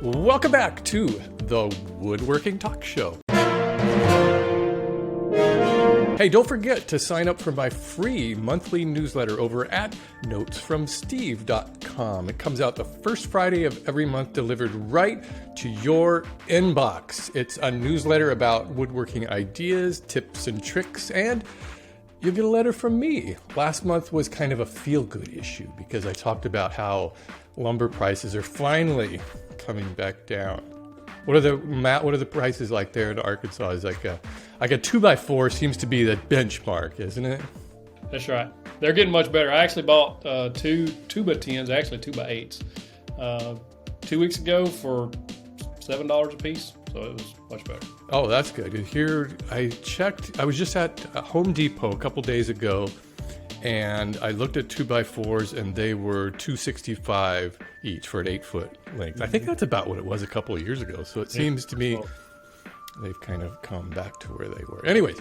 Welcome back to the Woodworking Talk Show. Hey, don't forget to sign up for my free monthly newsletter over at notesfromsteve.com. It comes out the first Friday of every month, delivered right to your inbox. It's a newsletter about woodworking ideas, tips and tricks, and you'll get a letter from me. Last month was kind of a feel-good issue because I talked about how lumber prices are finally coming back down. Matt, what are the prices like there in Arkansas? Is like a 2x4 seems to be the benchmark, isn't it? That's right. They're getting much better. I actually bought two 2x10s, actually 2x8s, 2 weeks ago for $7 a piece. So it was much better. Oh, that's good. Here, I checked. I was just at Home Depot a couple days ago, and I looked at 2x4s, and they were $265 each for an 8-foot length. I think that's about what it was a couple of years ago. So it seems to me they've kind of come back to where they were. Anyways,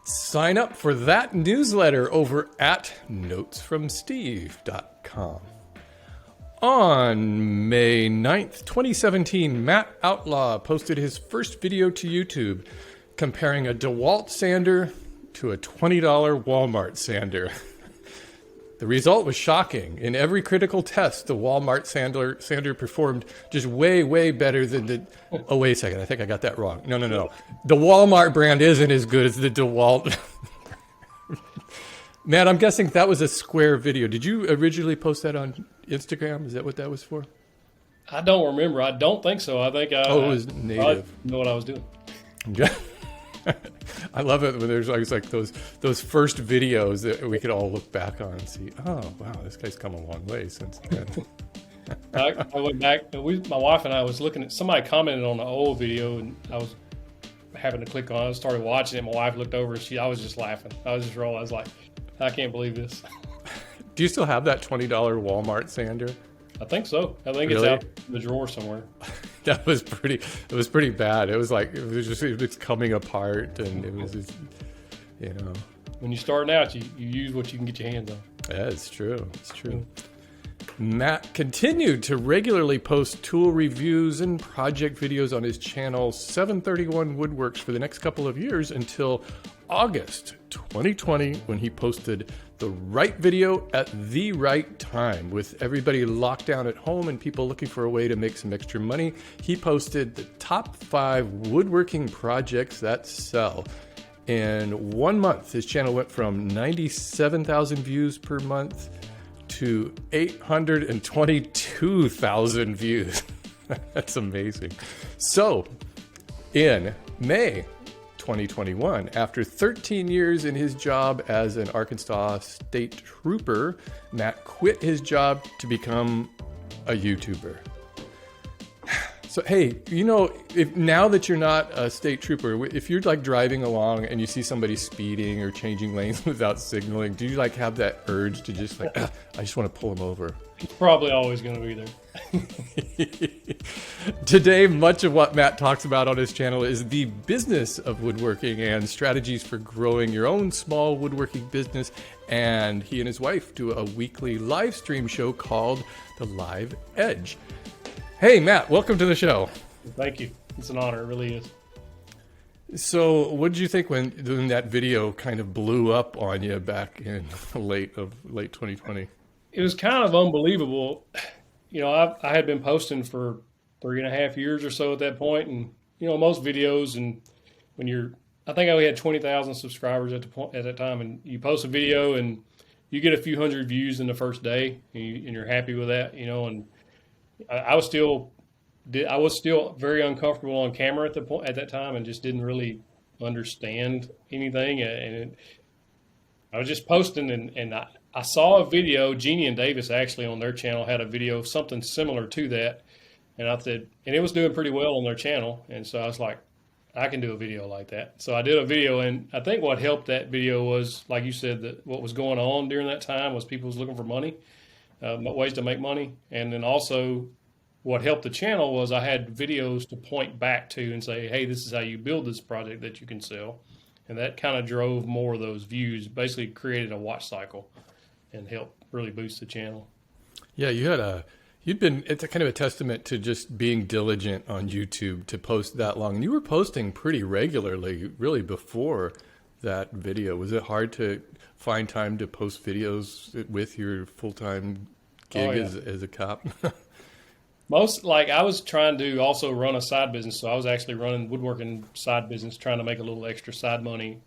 sign up for that newsletter over at notesfromsteve.com. On May 9th, 2017, Matt Outlaw posted his first video to YouTube comparing a DeWalt sander to a $20 Walmart sander. The result was shocking. In every critical test, the Walmart sander performed just way, way better than the... Oh, wait a second. I think I got that wrong. No. The Walmart brand isn't as good as the DeWalt. Matt, I'm guessing that was a square video. Did you originally post that on Instagram? Is that what that was for? I don't remember. I don't think so. I think it was native. I know what I was doing. I love it when there's always like those first videos that we could all look back on and see, oh, wow, this guy's come a long way since then. I went back, my wife and I was looking at, somebody commented on the old video, and I was having to click on it. I started watching it. My wife looked over, and I was just laughing. I was just rolling. I was like, I can't believe this. Do you still have that $20 Walmart sander? I think so. I think Really? It's out in the drawer somewhere. It was pretty bad. It was coming apart, and it was just, When you're starting out, you use what you can get your hands on. Yeah, it's true. It's true. Matt continued to regularly post tool reviews and project videos on his channel 731 Woodworks for the next couple of years until August 2020, when he posted the right video at the right time. With everybody locked down at home and people looking for a way to make some extra money, he posted the top 5 woodworking projects that sell. In 1 month, his channel went from 97,000 views per month to 822,000 views. That's amazing. So, in May 2021, after 13 years in his job as an Arkansas state trooper, Matt quit his job to become a YouTuber. So, hey, if now that you're not a state trooper, if you're like driving along and you see somebody speeding or changing lanes without signaling, do you like have that urge to just like, I just want to pull them over? It's probably always going to be there. Today, much of what Matt talks about on his channel is the business of woodworking and strategies for growing your own small woodworking business. And he and his wife do a weekly live stream show called The Live Edge. Hey, Matt, welcome to the show. Thank you. It's an honor. It really is. So what did you think when that video kind of blew up on you back in late 2020? It was kind of unbelievable. I had been posting for 3.5 years or so at that point. And, most videos, and I think I only had 20,000 subscribers at that time. And you post a video and you get a few hundred views in the first day, and you're happy with that, and I was still very uncomfortable on camera at that time, and just didn't really understand anything. And I was just posting, and I saw a video. Jeannie and Davis actually on their channel had a video of something similar to that, and I said, and it was doing pretty well on their channel, and so I was like, I can do a video like that. So I did a video, and I think what helped that video was, like you said, that what was going on during that time was people was looking for money. Ways to make money. And then also what helped the channel was I had videos to point back to and say, hey, this is how you build this project that you can sell. And that kind of drove more of those views, basically created a watch cycle and helped really boost the channel. Yeah, you It's a kind of a testament to just being diligent on YouTube to post that long. And you were posting pretty regularly, really, before that video. Was it hard to find time to post videos with your full-time gig as a cop? I was trying to also run a side business. So I was actually running woodworking side business, trying to make a little extra side money,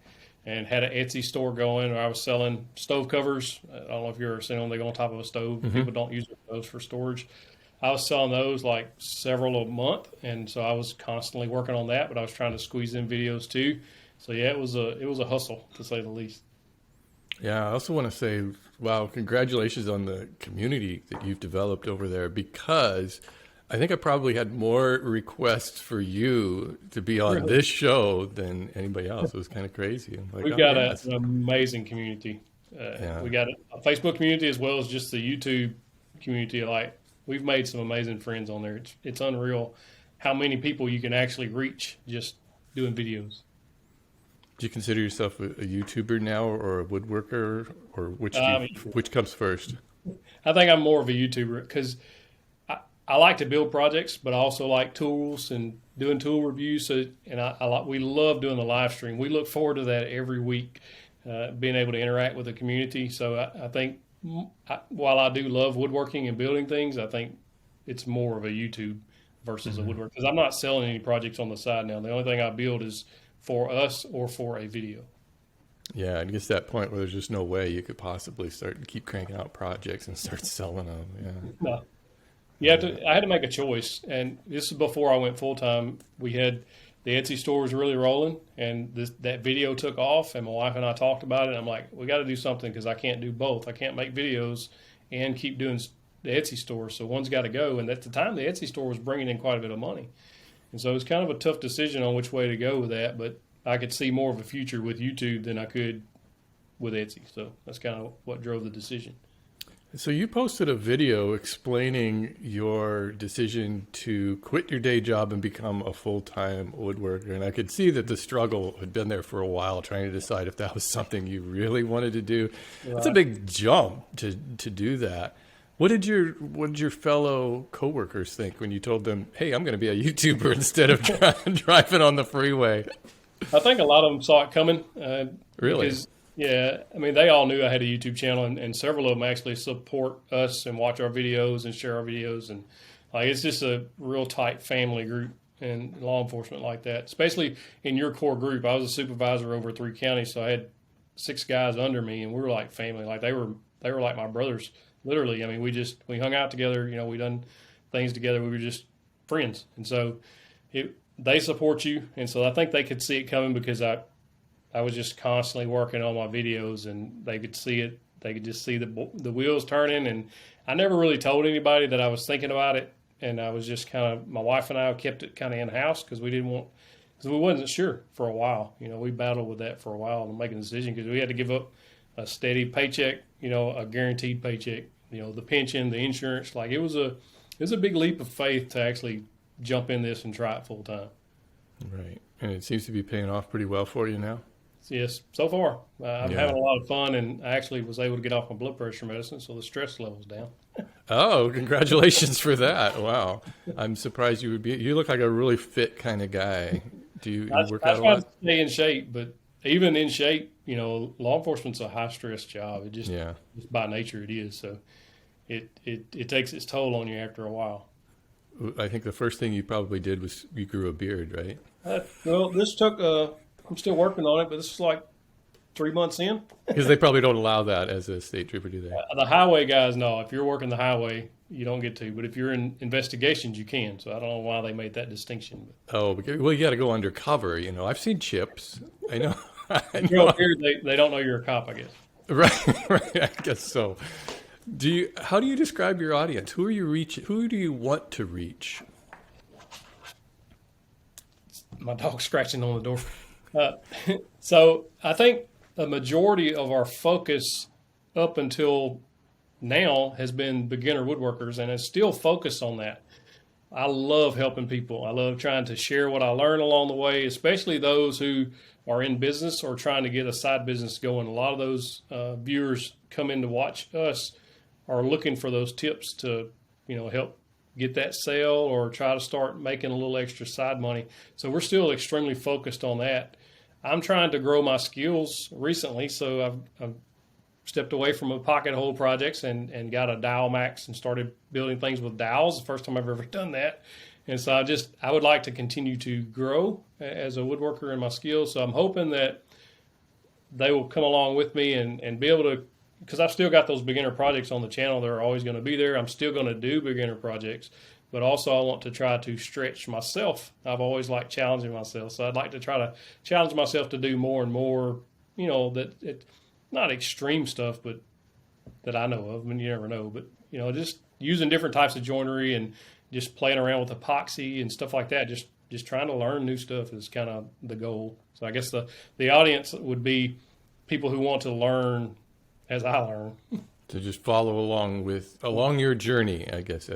and had an Etsy store going where I was selling stove covers. I don't know if you've ever seen them. They go on top of a stove. Mm-hmm. People don't use those for storage. I was selling those like several a month. And so I was constantly working on that, but I was trying to squeeze in videos too. So yeah, it was a hustle, to say the least. Yeah, I also want to say, wow, congratulations on the community that you've developed over there, because I think I probably had more requests for you to be on this show than anybody else. It was kind of crazy. Like, We've got an amazing community. We got a Facebook community as well as just the YouTube community. Like, we've made some amazing friends on there. It's unreal how many people you can actually reach just doing videos. Do you consider yourself a YouTuber now, or a woodworker, or which comes first? I think I'm more of a YouTuber because I like to build projects, but I also like tools and doing tool reviews. So, and we love doing the live stream. We look forward to that every week, being able to interact with the community. So I think while I do love woodworking and building things, I think it's more of a YouTube versus a woodwork, because I'm not selling any projects on the side now. The only thing I build is for us or for a video. Yeah, and it gets to that point where there's just no way you could possibly start to keep cranking out projects and start selling them. Yeah. No. I had to make a choice, and this is before I went full time. We had the Etsy store was really rolling, and that video took off, and my wife and I talked about it. And I'm like, we got to do something, because I can't do both. I can't make videos and keep doing the Etsy store, so one's got to go. And at the time, the Etsy store was bringing in quite a bit of money, and so it was kind of a tough decision on which way to go with that. But I could see more of a future with YouTube than I could with Etsy, so that's kind of what drove the decision. So you posted a video explaining your decision to quit your day job and become a full-time woodworker. And I could see that the struggle had been there for a while, trying to decide if that was something you really wanted to do. Right. It's a big jump to do that. What did your fellow coworkers think when you told them, hey, I'm going to be a YouTuber instead of driving on the freeway? I think a lot of them saw it coming. Really? Because, yeah, I mean, they all knew I had a YouTube channel, and several of them actually support us and watch our videos and share our videos. And like, it's just a real tight family group in law enforcement like that, especially in your core group. I was a supervisor over 3 counties, so I had 6 guys under me, and we were like family. Like, they were like my brothers, literally. I mean, we hung out together. You know, we done things together. We were just friends. And so they support you. And so I think they could see it coming, because I was just constantly working on my videos, and they could see it. They could just see the wheels turning. And I never really told anybody that I was thinking about it. And I was just my wife and I kept it kind of in-house, because we wasn't sure for a while. You know, we battled with that for a while and making a decision, because we had to give up a steady paycheck, you know, a guaranteed paycheck, you know, the pension, the insurance. Like, it was a big leap of faith to actually jump in this and try it full time. Right. And it seems to be paying off pretty well for you now. Yes, so far. I'm having a lot of fun, and I actually was able to get off my blood pressure medicine, so the stress level's down. Oh, congratulations for that. Wow. I'm surprised you look like a really fit kind of guy. Do you work out a lot? I try to stay in shape, but even in shape, you know, law enforcement's a high-stress job. It just by nature it is. So it takes its toll on you after a while. I think the first thing you probably did was you grew a beard, right? Well, this took I'm still working on it, but this is like 3 months in. Because they probably don't allow that as a state trooper, do they? The highway guys, no. If you're working the highway, you don't get to. But if you're in investigations, you can. So I don't know why they made that distinction. But. Oh, well, you got to go undercover. You know, I've seen chips. I know. If you're up here, they don't know you're a cop, I guess. Right. I guess so. How do you describe your audience? Who are you reaching? Who do you want to reach? My dog's scratching on the door. So I think the majority of our focus up until now has been beginner woodworkers, and it's still focused on that. I love helping people. I love trying to share what I learn along the way, especially those who are in business or trying to get a side business going. A lot of those viewers come in to watch us are looking for those tips to, help get that sale or try to start making a little extra side money. So we're still extremely focused on that. I'm trying to grow my skills recently, so I've stepped away from a pocket hole projects and got a dowel max and started building things with dowels. The first time I've ever done that. And so I would like to continue to grow as a woodworker in my skills. So I'm hoping that they will come along with me and be able to, because I've still got those beginner projects on the channel. They're always going to be there. I'm still going to do beginner projects, but also I want to try to stretch myself. I've always liked challenging myself. So I'd like to try to challenge myself to do more and more, not extreme stuff, but that I know of. I mean, you never know, but just using different types of joinery and just playing around with epoxy and stuff like that. Just trying to learn new stuff is kind of the goal. So I guess the audience would be people who want to learn as I learn. To just follow along your journey, I guess.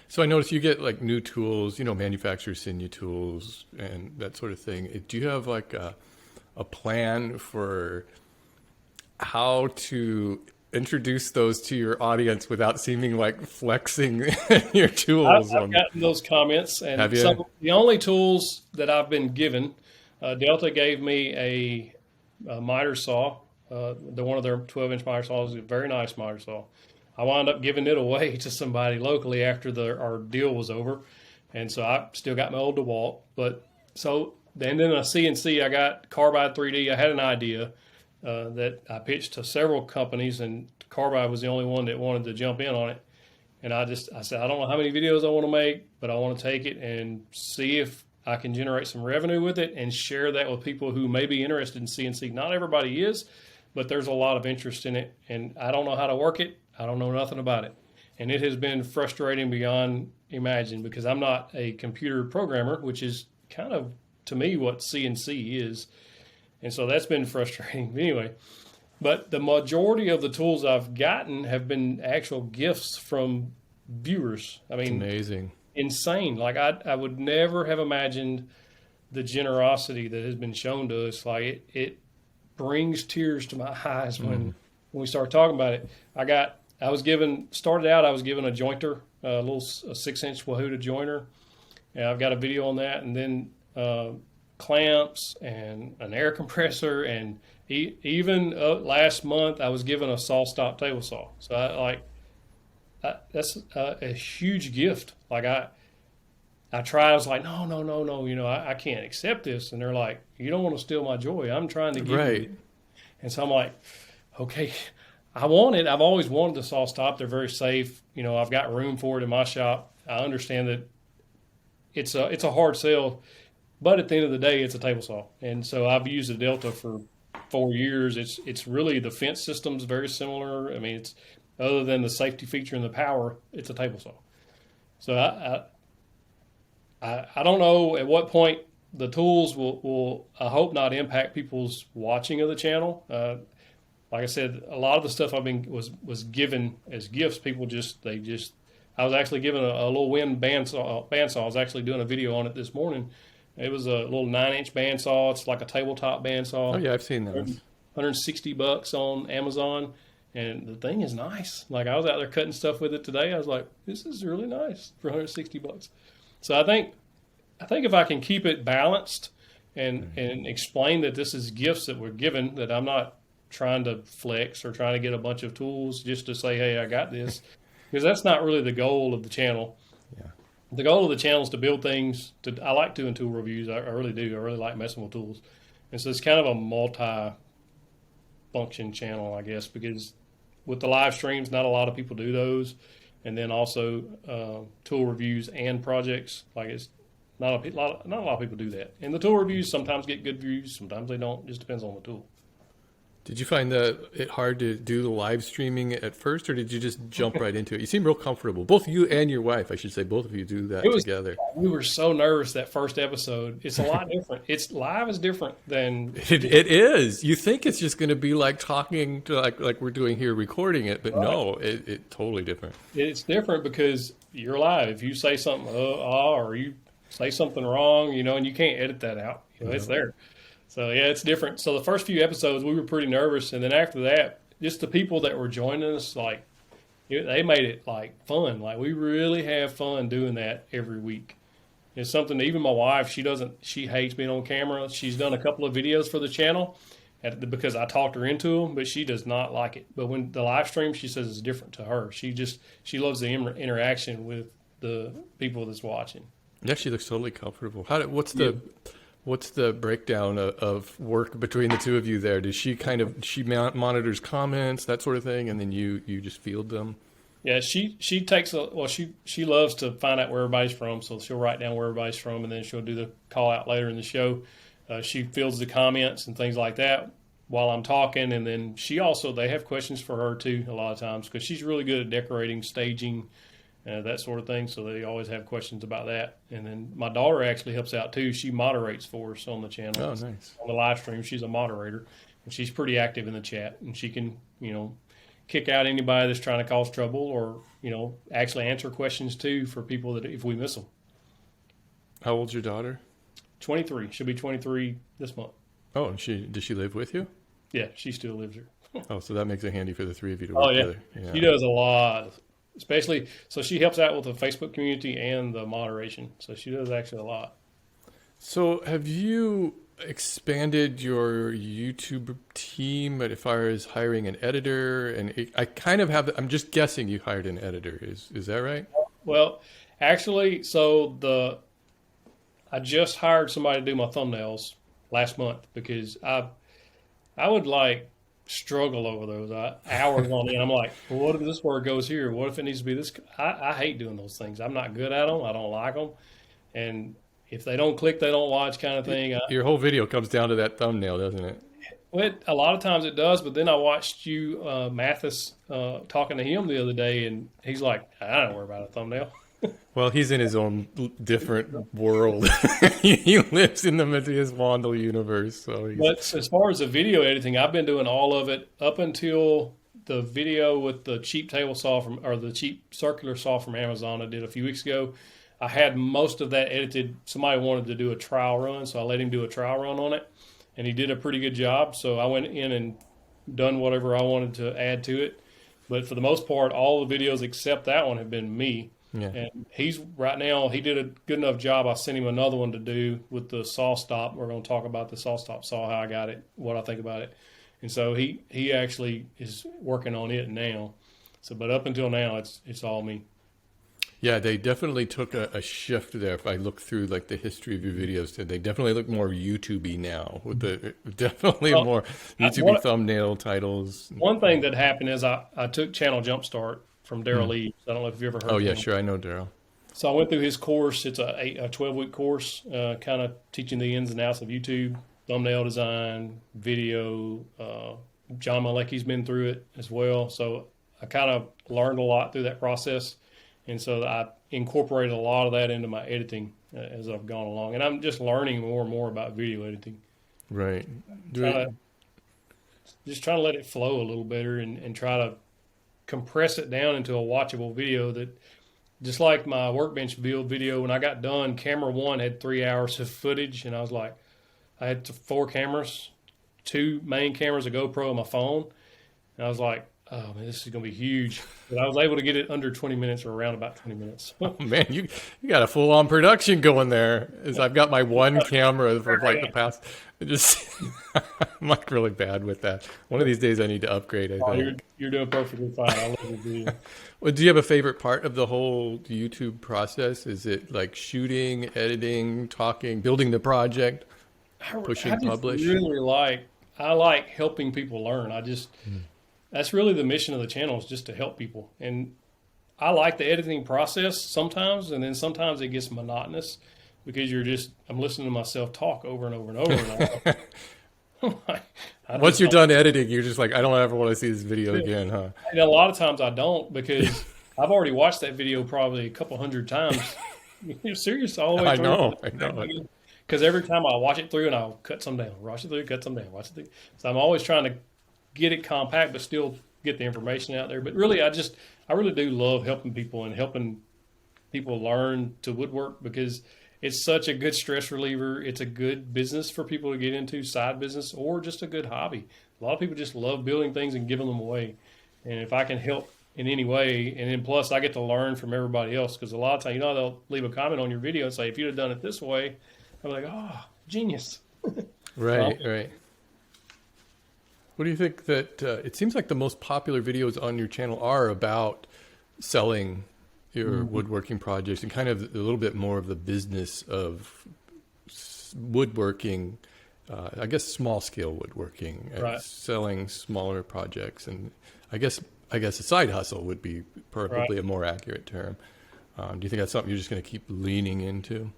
So I noticed you get like new tools. Manufacturers send you tools and that sort of thing. Do you have like a plan for how to introduce those to your audience without seeming like flexing your tools? I've gotten those comments, and have you? The only tools that I've been given, Delta gave me a miter saw. One of their 12-inch miter saws is a very nice miter saw. I wound up giving it away to somebody locally after our deal was over, and so I still got my old DeWalt. Then a CNC, I got Carbide 3D. I had an idea that I pitched to several companies, and Carbide was the only one that wanted to jump in on it. And I said, I don't know how many videos I want to make, but I want to take it and see if I can generate some revenue with it and share that with people who may be interested in CNC. Not everybody is, but there's a lot of interest in it, and I don't know how to work it. I don't know nothing about it. And it has been frustrating beyond imagine, because I'm not a computer programmer, which is kind of, to me, what CNC is. And so that's been frustrating. Anyway, but the majority of the tools I've gotten have been actual gifts from viewers. I mean, amazing. Insane. Like I would never have imagined the generosity that has been shown to us. Like it brings tears to my eyes when we start talking about it. I was given a jointer, a 6-inch Wahuda joiner. And I've got a video on that. And then, clamps and an air compressor, and even last month I was given a saw stop table saw. So that's a huge gift. Like I tried. I was like, no, I can't accept this. And they're like, you don't want to steal my joy. I'm trying to give you it. And so I'm like, okay, I want it. I've always wanted the saw stop. They're very safe. I've got room for it in my shop. I understand that it's a hard sell. But at the end of the day, it's a table saw. And so I've used a Delta for 4 years. It's really, the fence system's very similar. I mean, it's, other than the safety feature and the power, it's a table saw. So I don't know at what point the tools will I hope not impact people's watching of the channel. Like I said, a lot of the stuff was given as gifts. People I was actually given a little wind bandsaw. I was actually doing a video on it this morning. It was a little 9-inch bandsaw. It's like a tabletop bandsaw. Oh yeah, I've seen those. $160 on Amazon, and the thing is nice. Like I was out there cutting stuff with it today. I was like, this is really nice for $160. So I think if I can keep it balanced and explain that this is gifts that were given, that I'm not trying to flex or trying to get a bunch of tools just to say, hey, I got this, because that's not really the goal of the channel. Yeah. The goal of the channel is to build things. I like doing tool reviews. I really do. I really like messing with tools. And so it's kind of a multi-function channel, I guess, because with the live streams, not a lot of people do those. And then also tool reviews and projects. Like it's not a lot of people do that. And the tool reviews sometimes get good views, sometimes they don't. It just depends on the tool. Did you find it hard to do the live streaming at first, or did you just jump right into it? You seem real comfortable. Both you and your wife, I should say, both of you do that together. We were so nervous that first episode. It's a lot different. Live is different than... It is. You think it's just going to be like talking to like we're doing here, recording it, but no, it's totally different. It's different because you're live. If you say something, or you say something wrong, and you can't edit that out. It's there. So, yeah, it's different. So the first few episodes, we were pretty nervous. And then after that, just the people that were joining us, like, They made it like fun. Like we really have fun doing that every week. It's something that even my wife, she hates being on camera. She's done a couple of videos for the channel because I talked her into them, but she does not like it. But when the live stream, she says it's different to her. She loves the interaction with the people that's watching. Yeah, she looks totally comfortable. What's the breakdown of work between the two of you there? Does she monitors comments, that sort of thing, and then you just field them? Yeah, she loves to find out where everybody's from, so she'll write down where everybody's from, and then she'll do the call out later in the show. She fields the comments and things like that while I'm talking, and then they have questions for her too a lot of times because she's really good at decorating, staging, that sort of thing. So they always have questions about that. And then my daughter actually helps out too. She moderates for us on the channel. Oh, nice. On the live stream, she's a moderator, and she's pretty active in the chat, and she can kick out anybody that's trying to cause trouble or actually answer questions too for people that if we miss them. How old's your daughter? 23. She'll be 23 this month. Oh, and does she live with you? Yeah, she still lives here. Oh, so that makes it handy for the three of you to work together. Yeah. She does a lot, especially, so she helps out with the Facebook community and the moderation. So she does actually a lot. So have you expanded your YouTube team as far as hiring an editor? And I kind of I'm just guessing you hired an editor. Is that right? Well, actually, I just hired somebody to do my thumbnails last month because I would struggle over those hours on end. I'm like, well, what if this word goes here? What if it needs to be this? I hate doing those things. I'm not good at them. I don't like them. And if they don't click, they don't watch kind of thing. Your whole video comes down to that thumbnail, doesn't it? Well, a lot of times it does, but then I watched Mathis, talking to him the other day, and he's like, I don't worry about a thumbnail. Well, he's in his own different world. He lives in the Matthias Wandel universe. But as far as the video editing, I've been doing all of it up until the video with the cheap table saw the cheap circular saw from Amazon I did a few weeks ago. I had most of that edited. Somebody wanted to do a trial run, so I let him do a trial run on it, and he did a pretty good job. So I went in and done whatever I wanted to add to it. But for the most part, all the videos except that one have been me. Yeah. And he did a good enough job. I sent him another one to do with the saw stop. We're going to talk about the saw stop saw, how I got it, what I think about it. And so he actually is working on it now. So, but up until now, it's all me. Yeah, they definitely took a shift there. If I look through the history of your videos, they definitely look more YouTube-y now with more YouTube-y thumbnail titles. One thing that happened is I took Channel Jumpstart from Daryl Lee. I don't know if you've ever heard of him. Oh, yeah, sure. I know Daryl. So I went through his course. It's a 12-week course, kind of teaching the ins and outs of YouTube, thumbnail design, video. John Malecki's been through it as well. So I kind of learned a lot through that process. And so I incorporated a lot of that into my editing as I've gone along. And I'm just learning more and more about video editing. Right. Just trying to let it flow a little better and try to compress it down into a watchable video that, just like my Workbench build video, when I got done, camera one had 3 hours of footage. And I was like, I had 4 cameras, 2 main cameras, a GoPro, and my phone. And I was like, oh man, this is going to be huge. But I was able to get it under 20 minits or around about 20 minutes. Oh man, you got a full on production going there. As I've got my one camera for the past, I'm really bad with that. One of these days I need to upgrade, I think. You're doing perfectly fine. I love the video. Well, do you have a favorite part of the whole YouTube process? Is it shooting, editing, talking, building the project, pushing publish? I like helping people learn. That's really the mission of the channel, is just to help people. And I like the editing process sometimes, and then sometimes it gets monotonous because I'm listening to myself talk over and over and over. And once you're done editing, you're just like, I don't ever want to see this video again, huh? And a lot of times I don't, because I've already watched that video probably a couple hundred times. You're serious all the way through. I know. Because every time I watch it through and I'll cut some down, watch it through, cut some down, watch it through. So I'm always trying to get it compact, but still get the information out there. But really, I really do love helping people and helping people learn to woodwork, because it's such a good stress reliever. It's a good business for people to get into, side business, or just a good hobby. A lot of people just love building things and giving them away. And if I can help in any way. And then plus I get to learn from everybody else, because a lot of times, they'll leave a comment on your video and say, if you'd have done it this way, I'm like, oh, genius. Right, right. What do you think that, it seems like the most popular videos on your channel are about selling your woodworking projects and kind of a little bit more of the business of woodworking, I guess small scale woodworking, Right. selling smaller projects. And I guess a side hustle would be probably a more accurate term. Do you think that's something you're just going to keep leaning into?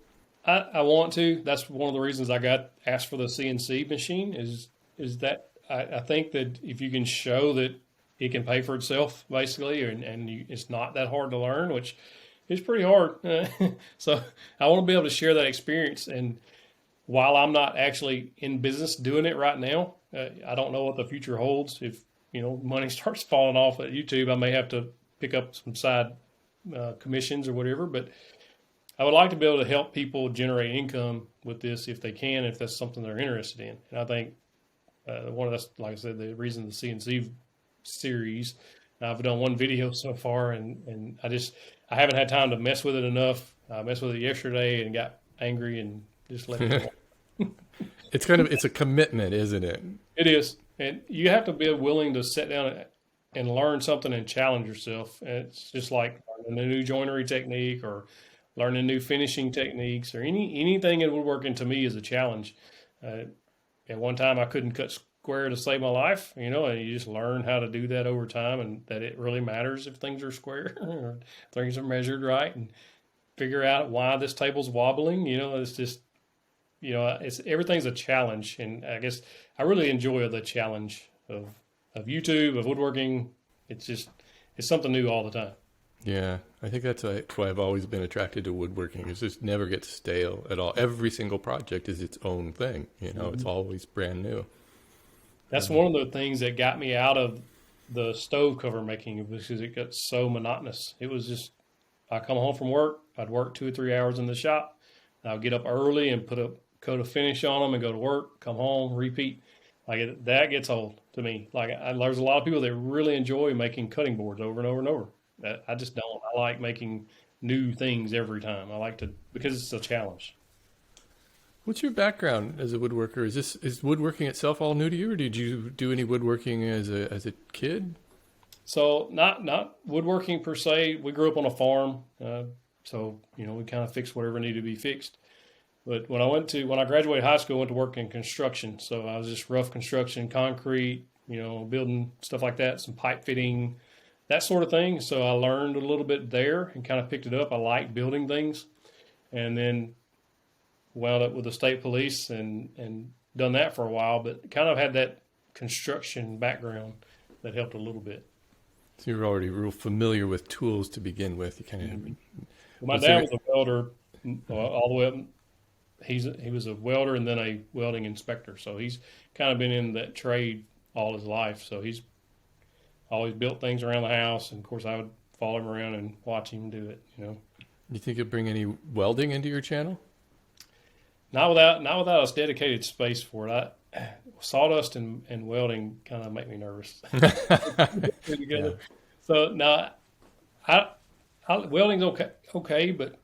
I want to. That's one of the reasons I got asked for the CNC machine is that I think that if you can show that it can pay for itself, basically, it's not that hard to learn, which is pretty hard. So I want to be able to share that experience. And while I'm not actually in business doing it right now, I don't know what the future holds. If money starts falling off at YouTube, I may have to pick up some side commissions or whatever. But I would like to be able to help people generate income with this if they can, if that's something they're interested in. And I think one of that's, like I said, the reason the CNC series. I've done one video so far, and I haven't had time to mess with it enough. I messed with it yesterday and got angry and just let it go. It's a commitment, isn't it? It is. And you have to be willing to sit down and learn something and challenge yourself. And it's just like learning a new joinery technique or learning new finishing techniques or anything in woodworking. To me is a challenge. At one time I couldn't cut square to save my life, and you just learn how to do that over time, and that it really matters if things are square or things are measured right, and figure out why this table's wobbling. It's just, it's everything's a challenge. And I guess I really enjoy the challenge of YouTube, of woodworking. It's something new all the time. Yeah, I think that's why I've always been attracted to woodworking. It just never gets stale at all. Every single project is its own thing. It's always brand new. That's one of the things that got me out of the stove cover making, because it got so monotonous. It was just, I come home from work, I'd work 2 or 3 hours in the shop, and I'd get up early and put a coat of finish on them and go to work, come home, repeat. That gets old to me. There's a lot of people that really enjoy making cutting boards over and over and over. I just don't. I like making new things every time. I like to, because it's a challenge. What's your background as a woodworker? Is woodworking itself all new to you, or did you do any woodworking as a kid? So not woodworking per se. We grew up on a farm, so we kind of fixed whatever needed to be fixed. But when I graduated high school, I went to work in construction. So I was just rough construction, concrete, building stuff like that, some pipe fitting, that sort of thing. So I learned a little bit there and kind of picked it up. I like building things, and then wound up with the state police and done that for a while, but kind of had that construction background that helped a little bit. So you were already real familiar with tools to begin with. You kind of. My dad was a welder all the way up. He was a welder and then a welding inspector. So he's kind of been in that trade all his life. So he's always built things around the house. And of course I would follow him around and watch him do it, You think you'll bring any welding into your channel? Not without a dedicated space for it. Sawdust and welding kind of make me nervous. Yeah. So now, welding's okay, but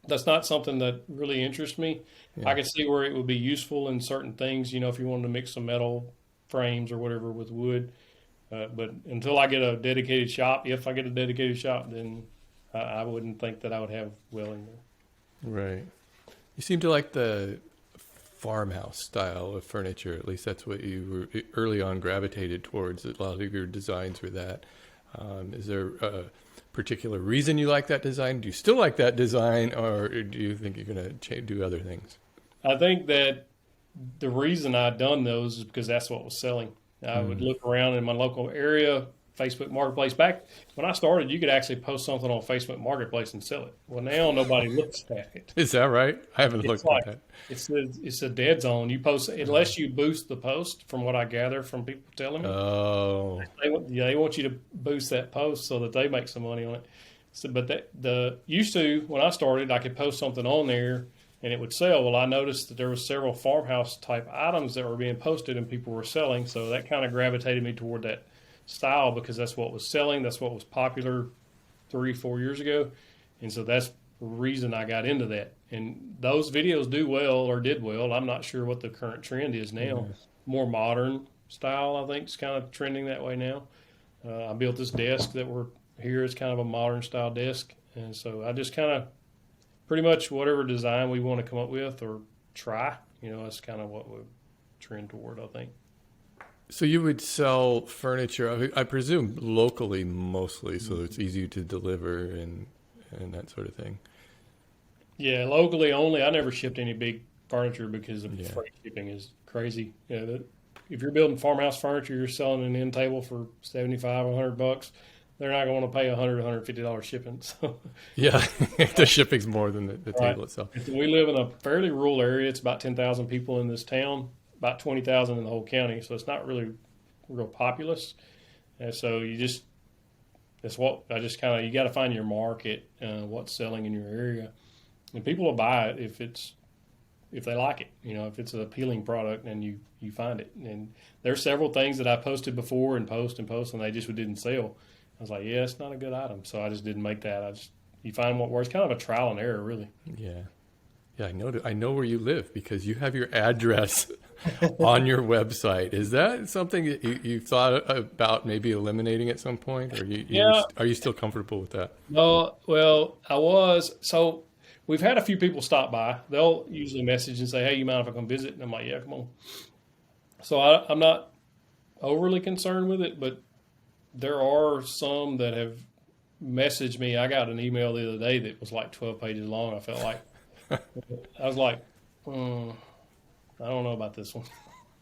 that's not something that really interests me. Yeah. I can see where it would be useful in certain things, if you wanted to mix some metal frames or whatever with wood. But until I get a dedicated shop, if I get a dedicated shop, then I wouldn't think that I would have welding there. Right. You seem to like the farmhouse style of furniture. At least that's what you were early on gravitated towards. A lot of your designs were that. Is there a particular reason you like that design? Do you still like that design, or do you think you're going to do other things? I think that the reason I'd done those is because that's what was selling. I would look around in my local area, Facebook Marketplace. Back when I started, you could actually post something on Facebook Marketplace and sell it. Well, now nobody looks at it. Is that right? I haven't looked at that. It's a dead zone. You post unless you boost the post, from what I gather from people telling me. Oh, they want you to boost that post so that they make some money on it. So, but used to, when I started, I could post something on there and it would sell. Well, I noticed that there was several farmhouse type items that were being posted and people were selling, so that kind of gravitated me toward that style because that's what was selling. That's what was popular 3-4 years ago. And so that's the reason I got into that. And those videos do well or did well. I'm not sure what the current trend is now. More modern style, I think, is kind of trending that way now. I built this desk that we're here is kind of a modern style desk. And so I just kind of pretty much whatever design we want to come up with or try, that's kind of what we trend toward, I think. So you would sell furniture, I presume locally mostly, so it's easy to deliver and that sort of thing. Yeah, locally only. I never shipped any big furniture because of freight shipping is crazy. If you're building farmhouse furniture, you're selling an end table for $75 or $100. They're not going to pay $100, $150 shipping. So. Yeah, the shipping's more than the table itself. We live in a fairly rural area. It's about 10,000 people in this town, about 20,000 in the whole county. So it's not really real populous. And so you just got to find your market, what's selling in your area. And people will buy it if they like it, if it's an appealing product and you find it. And there's several things that I posted before and post, and they just didn't sell. I was like, yeah, it's not a good item. So I just didn't make that. You find what works, kind of a trial and error, really. Yeah. Yeah, I know where you live because you have your address on your website. Is that something that you thought about maybe eliminating at some point? Or are you still comfortable with that? No, well, I was. So we've had a few people stop by. They'll usually message and say, hey, you mind if I come visit? And I'm like, yeah, come on. So I'm not overly concerned with it, but there are some that have messaged me. I got an email the other day that was like 12 pages long. I felt like, I was like, I don't know about this one.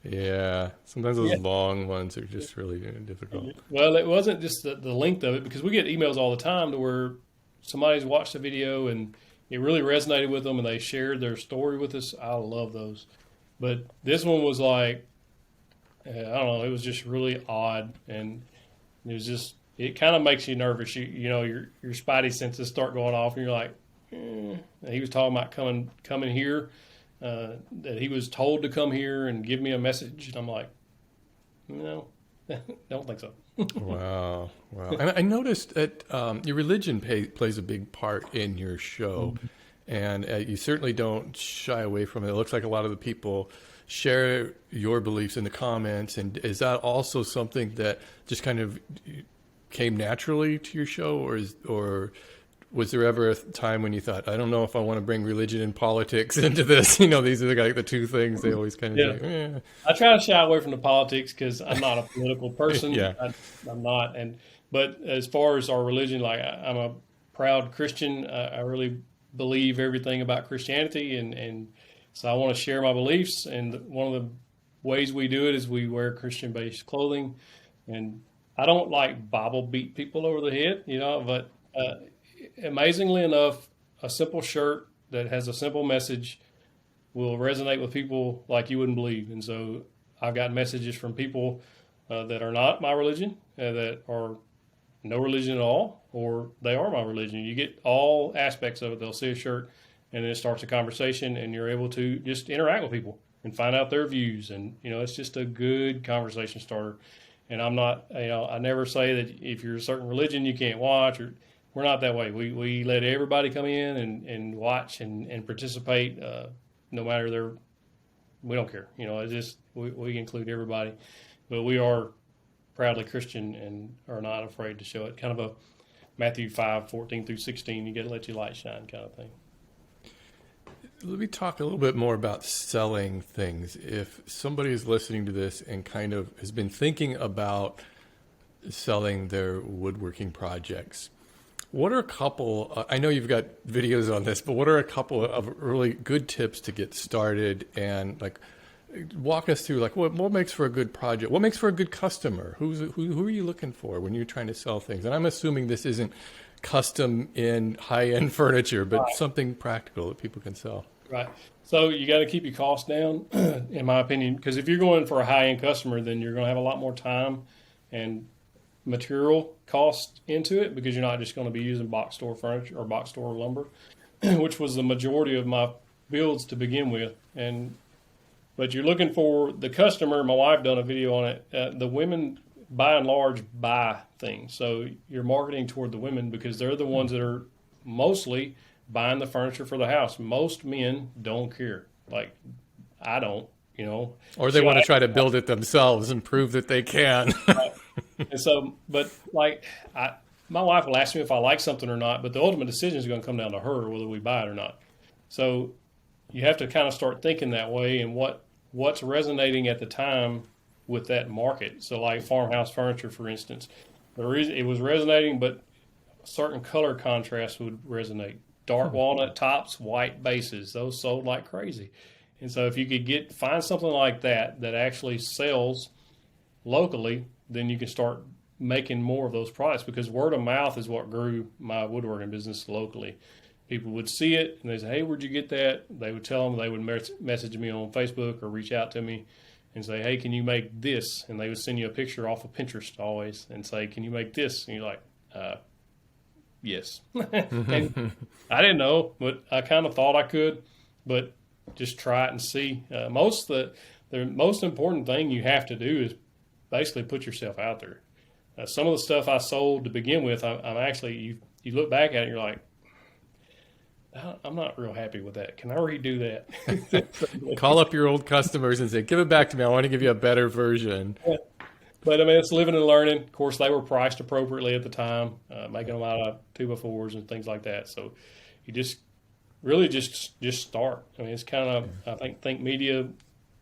Yeah. Sometimes those long ones are just really difficult. Well, it wasn't just the length of it, because we get emails all the time to where somebody's watched the video and it really resonated with them and they shared their story with us. I love those. But this one was like, I don't know, it was just really odd. And it was just, it kind of makes you nervous. Your spidey senses start going off, and you're like, He was talking about coming here, that he was told to come here and give me a message. And I'm like, no, don't think so. Wow. And I noticed that your religion plays a big part in your show, and you certainly don't shy away from it. It looks like a lot of the people share your beliefs in the comments. And is that also something that just kind of came naturally to your show, or was there ever a time when you thought, I don't know if I want to bring religion and politics into this? These are like the two things they always kind of say. I try to shy away from the politics because I'm not a political person. I'm not. But as far as our religion, like I'm a proud Christian. I really believe everything about Christianity, and so I want to share my beliefs. And one of the ways we do it is we wear Christian-based clothing. And I don't like Bible beat people over the head, but amazingly enough, a simple shirt that has a simple message will resonate with people like you wouldn't believe. And so I've got messages from people that are not my religion, that are no religion at all, or they are my religion. You get all aspects of it. They'll see a shirt, and then it starts a conversation, and you're able to just interact with people and find out their views. And, it's just a good conversation starter. And I'm not, I never say that if you're a certain religion, you can't watch, or we're not that way. We let everybody come in and watch and participate, no matter we don't care. It's just, we include everybody, but we are proudly Christian and are not afraid to show it. Kind of a Matthew 5:14-16, you got to let your light shine kind of thing. Let me talk a little bit more about selling things. If somebody is listening to this and kind of has been thinking about selling their woodworking projects, what are a couple, I know you've got videos on this, but what are a couple of really good tips to get started, and walk us through what makes for a good project? What makes for a good customer? Who are you looking for when you're trying to sell things? And I'm assuming this isn't custom in high-end furniture, but something practical that people can sell. Right. So you got to keep your costs down, in my opinion, because if you're going for a high-end customer, then you're going to have a lot more time and material cost into it, because you're not just going to be using box store furniture or box store lumber, which was the majority of my builds to begin with. But you're looking for the customer. My wife done a video on it. The women by and large buy things. So you're marketing toward the women because they're the ones that are mostly buying the furniture for the house. Most men don't care. Like, I don't, Or they want to try to build it themselves and prove that they can. And so, but like, my wife will ask me if I like something or not, but the ultimate decision is going to come down to her, whether we buy it or not. So you have to kind of start thinking that way and what's resonating at the time with that market. So like farmhouse furniture, for instance, the reason it was resonating, but certain color contrast would resonate. Dark walnut tops, white bases, those sold like crazy. And so if you could find something like that actually sells locally, then you can start making more of those products, because word of mouth is what grew my woodworking business locally. People would see it and they say, hey, where'd you get that? They would tell them, they would message me on Facebook or reach out to me and say, hey, can you make this? And they would send you a picture off of Pinterest always and say, can you make this? And you're like, yes. And I didn't know, but I kind of thought I could, but just try it and see. The most important thing you have to do is basically put yourself out there. Some of the stuff I sold to begin with, I'm actually, you look back at it and you're like, I'm not real happy with that. Can I redo that? Call up your old customers and say, give it back to me. I want to give you a better version. Yeah. But I mean, it's living and learning. Of course, they were priced appropriately at the time, making them out of 2x4s and things like that. So you just really just start. I mean, it's kind of, I think Media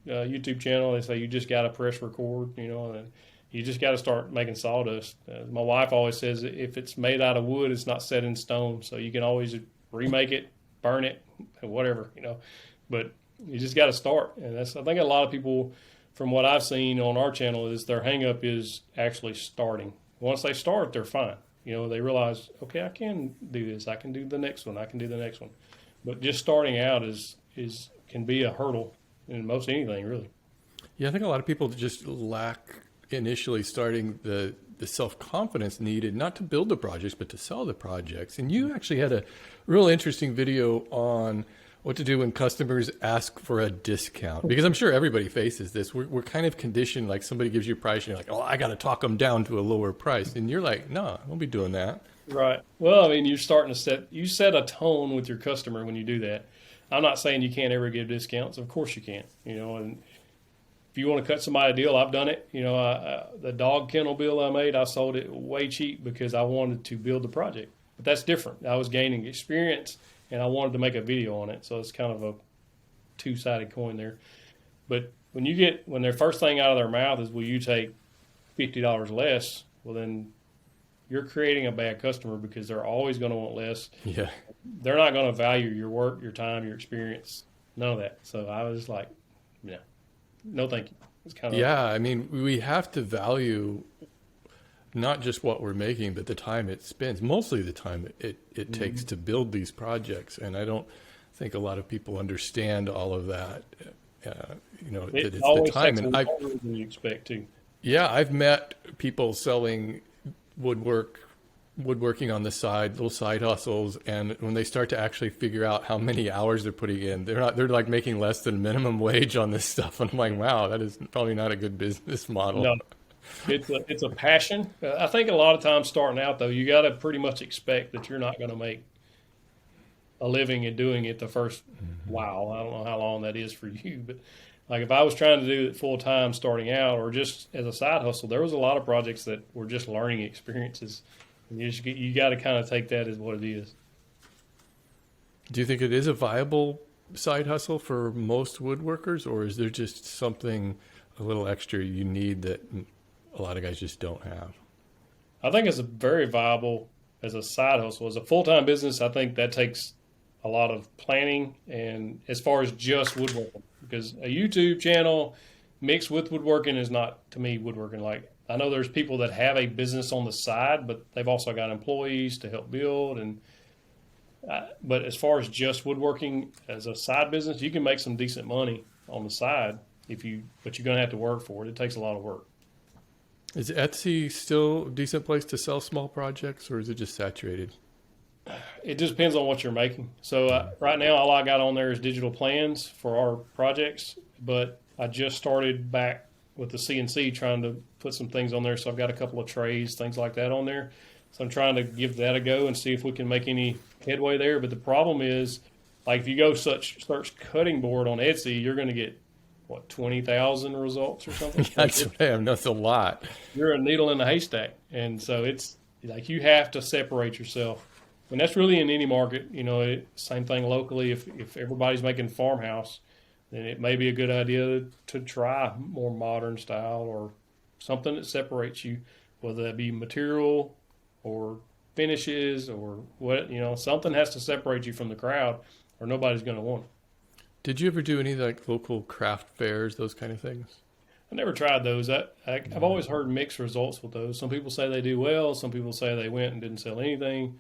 YouTube channel, they say you just got to press record, and you just got to start making sawdust. My wife always says if it's made out of wood, it's not set in stone. So you can always remake it, burn it, whatever, but you just got to start. And I think a lot of people, from what I've seen on our channel, is their hang up is actually starting. Once they start, they're fine. They realize, okay, I can do this. I can do the next one. I can do the next one. But just starting out can be a hurdle in most anything, really. Yeah, I think a lot of people just lack initially starting the self-confidence needed, not to build the projects, but to sell the projects. And you actually had a real interesting video on what to do when customers ask for a discount, because I'm sure everybody faces this. We're kind of conditioned, like somebody gives you a price and you're like, oh, I got to talk them down to a lower price. And you're like, no, I won't be doing that. Right. Well, I mean, you're starting to set a tone with your customer when you do that. I'm not saying you can't ever give discounts. Of course you can, and if you want to cut somebody a deal, I've done it. The dog kennel bill I made, I sold it way cheap because I wanted to build the project. But that's different. I was gaining experience and I wanted to make a video on it. So it's kind of a two-sided coin there. But when their first thing out of their mouth is, will you take $50 less? Well, then you're creating a bad customer, because they're always going to want less. Yeah. They're not going to value your work, your time, your experience, none of that. So I was like, yeah. No, thank you. It's kind of I mean, we have to value not just what we're making, but the time it spends, mostly the time it takes to build these projects. And I don't think a lot of people understand all of that. That it's the time. And longer than you expect to. Yeah, I've met people selling woodworking on the side, little side hustles, and when they start to actually figure out how many hours they're putting in, they're like making less than minimum wage on this stuff. And I'm like, wow, that is probably not a good business model. No, it's a passion. I think a lot of times starting out, though, you got to pretty much expect that you're not going to make a living at doing it the first while. I don't know how long that is for you, but like if I was trying to do it full time starting out, or just as a side hustle, there was a lot of projects that were just learning experiences. You got to kind of take that as what it is. Do you think it is a viable side hustle for most woodworkers, or is there just something a little extra you need that a lot of guys just don't have? I think it's very viable as a side hustle. As a full-time business, I think that takes a lot of planning, and as far as just woodworking, because a YouTube channel mixed with woodworking is not, to me, woodworking. Like, I know there's people that have a business on the side, but they've also got employees to help build. But as far as just woodworking as a side business, you can make some decent money on the side but you're going to have to work for it. It takes a lot of work. Is Etsy still a decent place to sell small projects, or is it just saturated? It just depends on what you're making. So right now, all I got on there is digital plans for our projects, but I just started back with the CNC trying to put some things on there. So I've got a couple of trays, things like that on there. So I'm trying to give that a go and see if we can make any headway there. But the problem is, like if you go search cutting board on Etsy, you're going to get, what, 20,000 results or something? That's right. That's a lot. You're a needle in a haystack. And so it's like you have to separate yourself. And that's really in any market. You know, same thing locally. If everybody's making farmhouse, then it may be a good idea to try more modern style or something that separates you, whether that be material or finishes or what, you know, something has to separate you from the crowd or nobody's going to want it. Did you ever do any like local craft fairs, those kind of things? I never tried those. I've always heard mixed results with those. Some people say they do well. Some people say they went and didn't sell anything.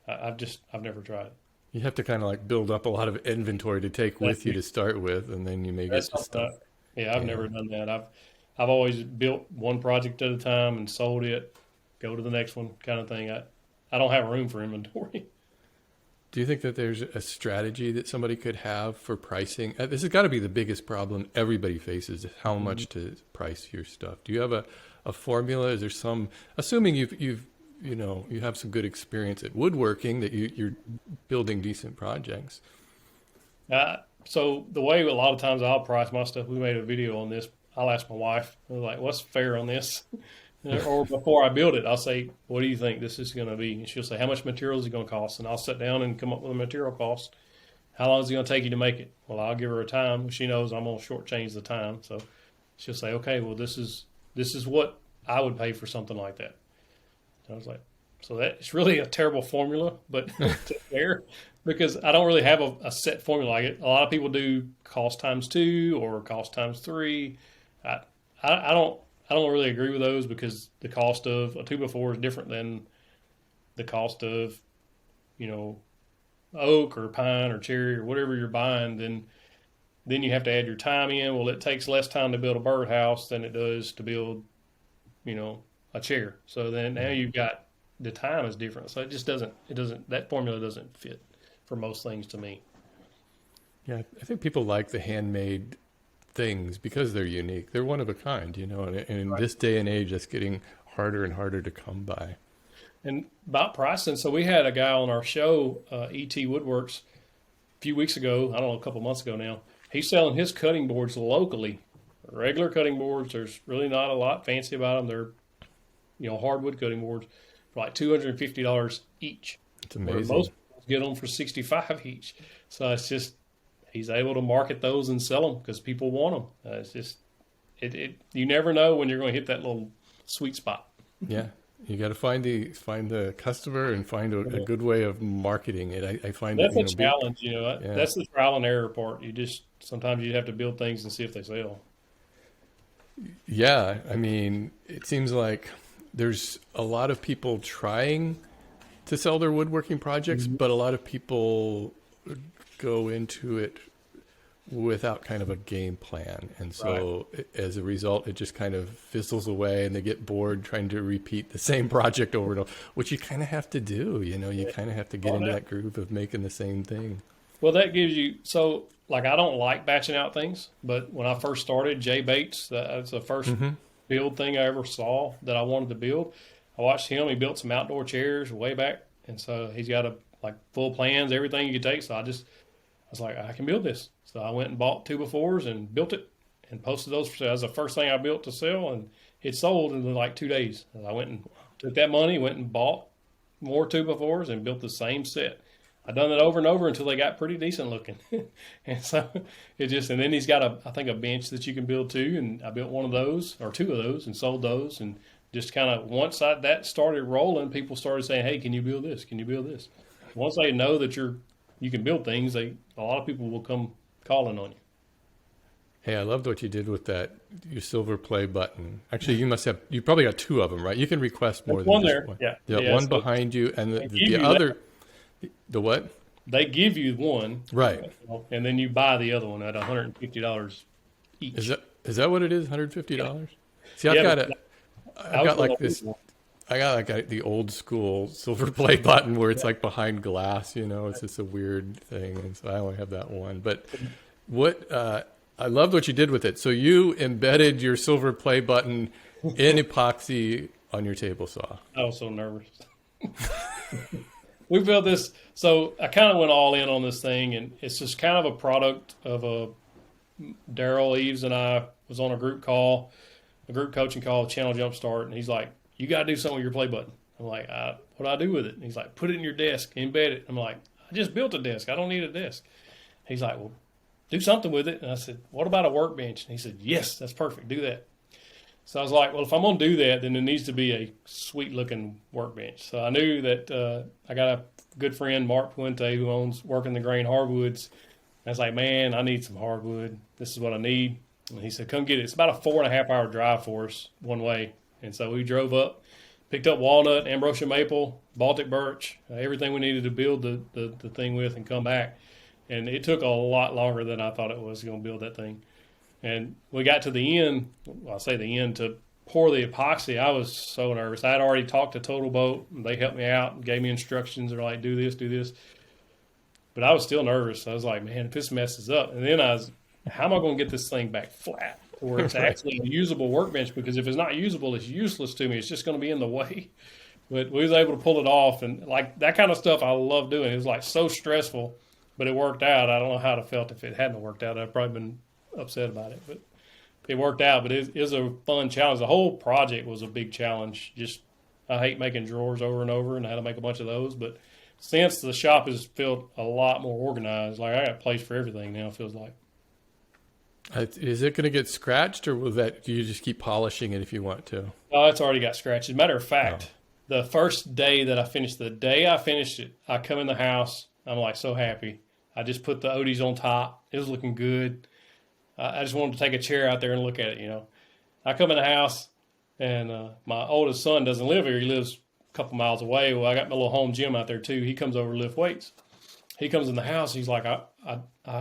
I've never tried it. You have to kind of like build up a lot of inventory to take with you to start with, and then you may get to stuff. I've never done that. I've always built one project at a time and sold it, go to the next one kind of thing. I don't have room for inventory. Do you think that there's a strategy that somebody could have for pricing? This has got to be the biggest problem everybody faces, is how much to price your stuff. Do you have a formula? Is there some, assuming you have some good experience at woodworking, that you're building decent projects? So the way a lot of times I'll price my stuff, we made a video on this. I'll ask my wife, I was like, what's fair on this? Or before I build it, I'll say, what do you think this is going to be? And she'll say, how much material is it going to cost? And I'll sit down and come up with a material cost. How long is it going to take you to make it? Well, I'll give her a time. She knows I'm going to shortchange the time. So she'll say, okay, well, this is what I would pay for something like that. And I was like, so it's really a terrible formula, but it's fair, because I don't really have a set formula like it. A lot of people do cost times 2 or cost times 3. I don't really agree with those, because the cost of a 2x4 is different than the cost of, you know, oak or pine or cherry or whatever you're buying. Then you have to add your time in. Well, it takes less time to build a birdhouse than it does to build, you know, a chair. So then now you've got, the time is different. So that formula doesn't fit for most things to me. Yeah, I think people like the handmade things because they're unique. They're one of a kind, you know, and in this day and age, that's getting harder and harder to come by. And about pricing, so we had a guy on our show, E.T. Woodworks, a few weeks ago, I don't know, a couple months ago now. He's selling his cutting boards locally, regular cutting boards. There's really not a lot fancy about them. They're, you know, hardwood cutting boards for like $250 each. It's amazing. Most get them for $65 each. So it's just, he's able to market those and sell them because people want them. It's just, you never know when you're going to hit that little sweet spot. Yeah. You got to find the customer and find a good way of marketing it. I find that's a challenge, you know. Yeah. That's the trial and error part. Sometimes you have to build things and see if they sell. Yeah, I mean, it seems like there's a lot of people trying to sell their woodworking projects, but a lot of people go into it without kind of a game plan. And so as a result, it just kind of fizzles away and they get bored trying to repeat the same project over and over, which you kind of have to do. You know, you kind of have to get into that groove of making the same thing. Well, that gives you, so like I don't like batching out things, but when I first started, Jay Bates, that's the first build thing I ever saw that I wanted to build. I watched him, he built some outdoor chairs way back. And so he's got full plans, everything you could take. So I was like, I can build this. So I went and bought 2x4s and built it and posted those. That was the first thing I built to sell, and it sold in like 2 days. And I went and took that money, went and bought more 2x4s and built the same set. I've done that over and over until they got pretty decent looking. And so and then he's got I think a bench that you can build too. And I built one of those or 2 of those and sold those. And just kind of once that started rolling, people started saying, hey, can you build this? Can you build this? Once they know that you can build things, a lot of people will come calling on you. Hey, I loved what you did with your silver play button. Actually, you probably got 2 of them, right? You can request more than one just there. one. Yeah, one so behind you, and the other, the what? They give you one, right? And then you buy the other one at $150 each. Is that what it is? $150? See, I've got like the old school silver play button where it's like behind glass, you know, it's just a weird thing. And so I only have that one, but I loved what you did with it. So you embedded your silver play button in epoxy on your table saw. I was so nervous. We built this, so I kind of went all in on this thing, and it's just kind of a product of Daryl Eves and I was on a group coaching call, Channel Jumpstart, and he's like, "You got to do something with your play button." I'm like, "What do I do with it?" And he's like, "Put it in your desk, embed it." I'm like, "I just built a desk. I don't need a desk." He's like, "Well, do something with it." And I said, "What about a workbench?" And he said, "Yes, that's perfect. Do that." So I was like, well, if I'm going to do that, then it needs to be a sweet-looking workbench. So I knew that I got a good friend, Mark Puente, who owns Working the Grain Hardwoods. I was like, man, I need some hardwood. This is what I need. And he said, come get it. It's about a 4.5-hour drive for us one way. And so we drove up, picked up walnut, ambrosia maple, Baltic birch, everything we needed to build the thing with and come back. And it took a lot longer than I thought it was going to build that thing. And we got to the end, well, I say the end, to pour the epoxy. I was so nervous. I had already talked to Total Boat. And they helped me out and gave me instructions. They're like, do this, do this. But I was still nervous. I was like, man, if this messes up. And then how am I going to get this thing back flat where it's actually a usable workbench? Because if it's not usable, it's useless to me. It's just going to be in the way. But we was able to pull it off. And like that kind of stuff I love doing. It was like so stressful, but it worked out. I don't know how I'd have felt if it hadn't worked out. I'd probably been upset about it, but it worked out. But it was a fun challenge. The whole project was a big challenge. Just I hate making drawers over and over, and I had to make a bunch of those. But since the shop has felt a lot more organized, like I got a place for everything now. It feels like. Is it going to get scratched, or do you just keep polishing it if you want to? Oh, it's already got scratched. As a matter of fact, The first day that I finished, it, I come in the house. I'm like so happy. I just put the Odies on top. It was looking good. I just wanted to take a chair out there and look at it, you know. I come in the house, and my oldest son doesn't live here. He lives a couple miles away. Well, I got my little home gym out there, too. He comes over to lift weights. He comes in the house. He's like, I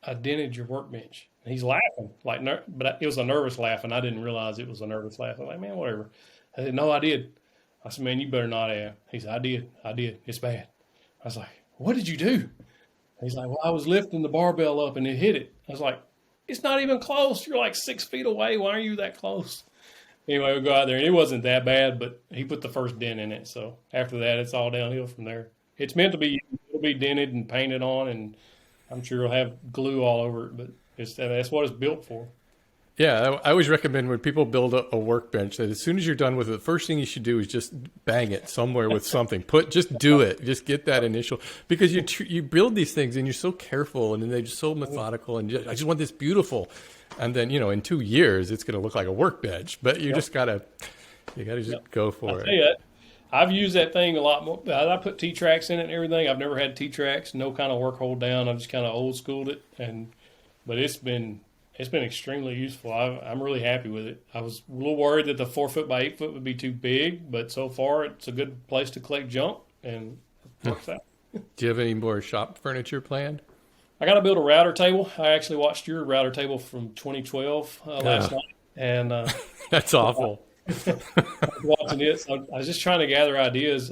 dented your workbench. And he's laughing, but it was a nervous laugh, and I didn't realize it was a nervous laugh. I'm like, man, whatever. I said, no, I did. I said, man, you better not have. He said, I did. It's bad. I was like, what did you do? He's like, well, I was lifting the barbell up, and it hit it. I was like, it's not even close. You're like 6 feet away. Why are you that close? Anyway, we go out there, and it wasn't that bad, but he put the first dent in it. So after that, it's all downhill from there. It's meant to be, it'll be dented and painted on, and I'm sure it'll have glue all over it, but that's what it's built for. Yeah, I always recommend when people build a workbench that as soon as you're done with it, the first thing you should do is just bang it somewhere with something. Just do it. Just get that initial, because you build these things and you're so careful and they're just so methodical, and I just want this beautiful. And then, in 2 years it's going to look like a workbench, but you just gotta just go for it. You, I've used that thing a lot more. I put T-tracks in it and everything. I've never had T-tracks, no kind of work hold down. I've just kind of old schooled it, but it's been extremely useful. I'm really happy with it. I was a little worried that the 4 foot by 8 foot would be too big, but so far it's a good place to collect junk, and it works out. Do you have any more shop furniture planned? I got to build a router table. I actually watched your router table from 2012 last night, and that's awful. I was watching it. So I was just trying to gather ideas.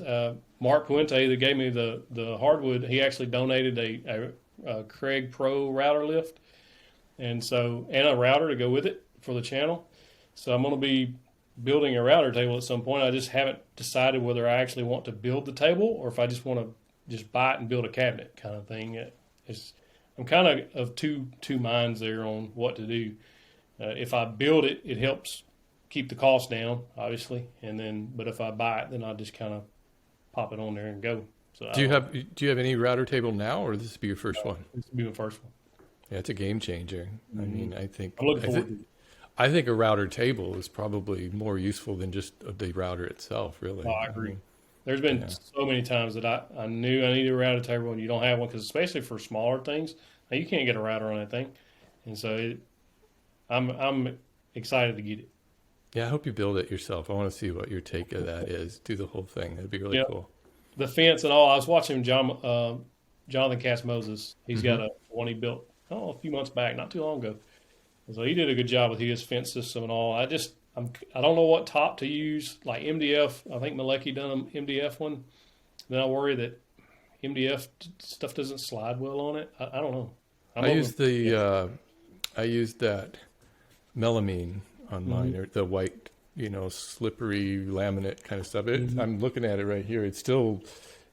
Mark Puente, that gave me the hardwood, he actually donated a Craig Pro router lift, and a router to go with it for the channel. So I'm going to be building a router table at some point. I just haven't decided whether I actually want to build the table or if I just want to just buy it and build a cabinet kind of thing. I'm kind of two minds there on what to do. If I build it, it helps keep the cost down, obviously, but if I buy it, then I'll just kind of pop it on there and go. So do you have any router table now, or this will be your first one? This will be my first one. Yeah, it's a game changer. Mm-hmm. I mean, I think a router table is probably more useful than just the router itself, really. Oh, I agree. There's been so many times that I knew I needed a router table and you don't have one, because especially for smaller things, now you can't get a router on that thing. And so I'm excited to get it. Yeah, I hope you build it yourself. I want to see what your take of that is. Do the whole thing. That'd be really cool. The fence and all. I was watching Jonathan Cass Moses. He's got one he built a few months back, not too long ago. So he did a good job with his fence system and all. I don't know what top to use, like MDF. I think Malecki done an MDF one. Then I worry that MDF stuff doesn't slide well on it. I don't know. I used that melamine on mine, or the white slippery laminate kind of stuff. I'm looking at it right here. It still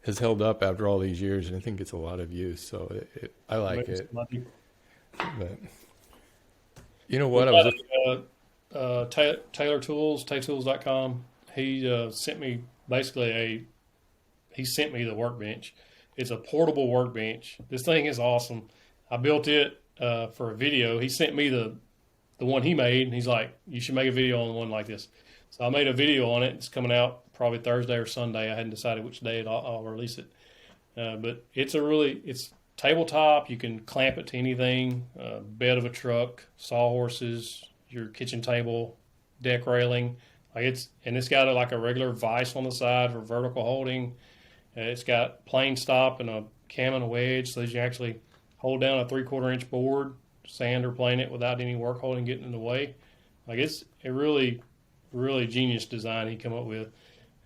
has held up after all these years, and I think it's a lot of use. So I like it. But you know what? I was Taylor Tools, taytools.com. He sent me the Workbench. It's a portable workbench. This thing is awesome. I built it for a video. He sent me the one he made, and he's like, you should make a video on one like this. So I made a video on it. It's coming out probably Thursday or Sunday. I hadn't decided which day I'll release it. But it's tabletop. You can clamp it to anything, bed of a truck, sawhorses, your kitchen table, deck railing. It's got like a regular vise on the side for vertical holding. It's got plain stop and a cam and a wedge, so that you actually hold down a 3/4 inch board, sand or plane it without any work holding getting in the way. It's a really, really genius design he come up with.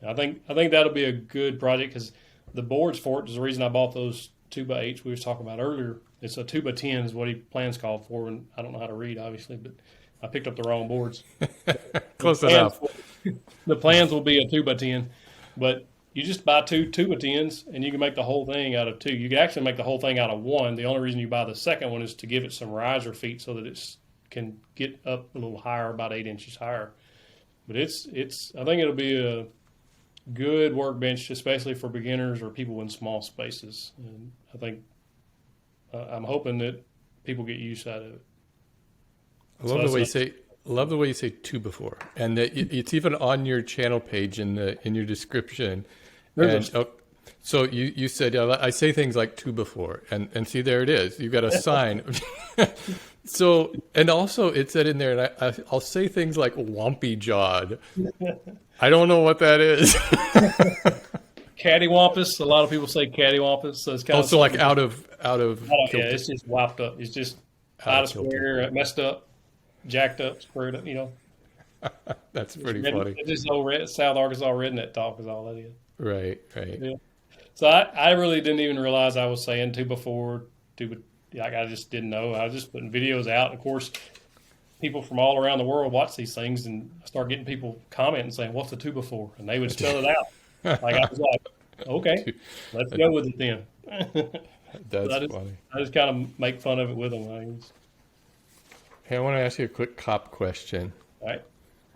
And I think that'll be a good project because the boards for it is the reason I bought those 2x8s we was talking about earlier. It's a 2x10 is what he plans called for, and I don't know how to read obviously, but I picked up the wrong boards. Close enough. The plans will be a 2x10, but you just buy two 2x10s and you can make the whole thing out of two. You can actually make the whole thing out of one. The only reason you buy the second one is to give it some riser feet so that it can get up a little higher, about 8 inches higher. But I think it'll be a good workbench, especially for beginners or people in small spaces. And I think I'm hoping that people get use out of it. I love the way you say two before, and that it's even on your channel page in your description. So you said, yeah, I say things like two before, and see, there it is. You got a sign. So, and also it said in there, and I'll say things like "wompy jawed." I don't know what that is. Cattywampus. A lot of people say cattywampus. So it's kind also like out of. Yeah, it's just whopped up. It's just out of square, messed up, jacked up, screwed up. That's pretty funny. It's just old South Arkansas redneck talk is all that is. Right. Yeah. So I really didn't even realize I was saying two before. I just didn't know. I was just putting videos out. And of course, people from all around the world watch these things, and I start getting people commenting saying, "What's a two before?" And they would spell it out. I was like, "Okay, let's go with it then." That's funny. I just kind of make fun of it with them. Hey, I want to ask you a quick cop question. All right.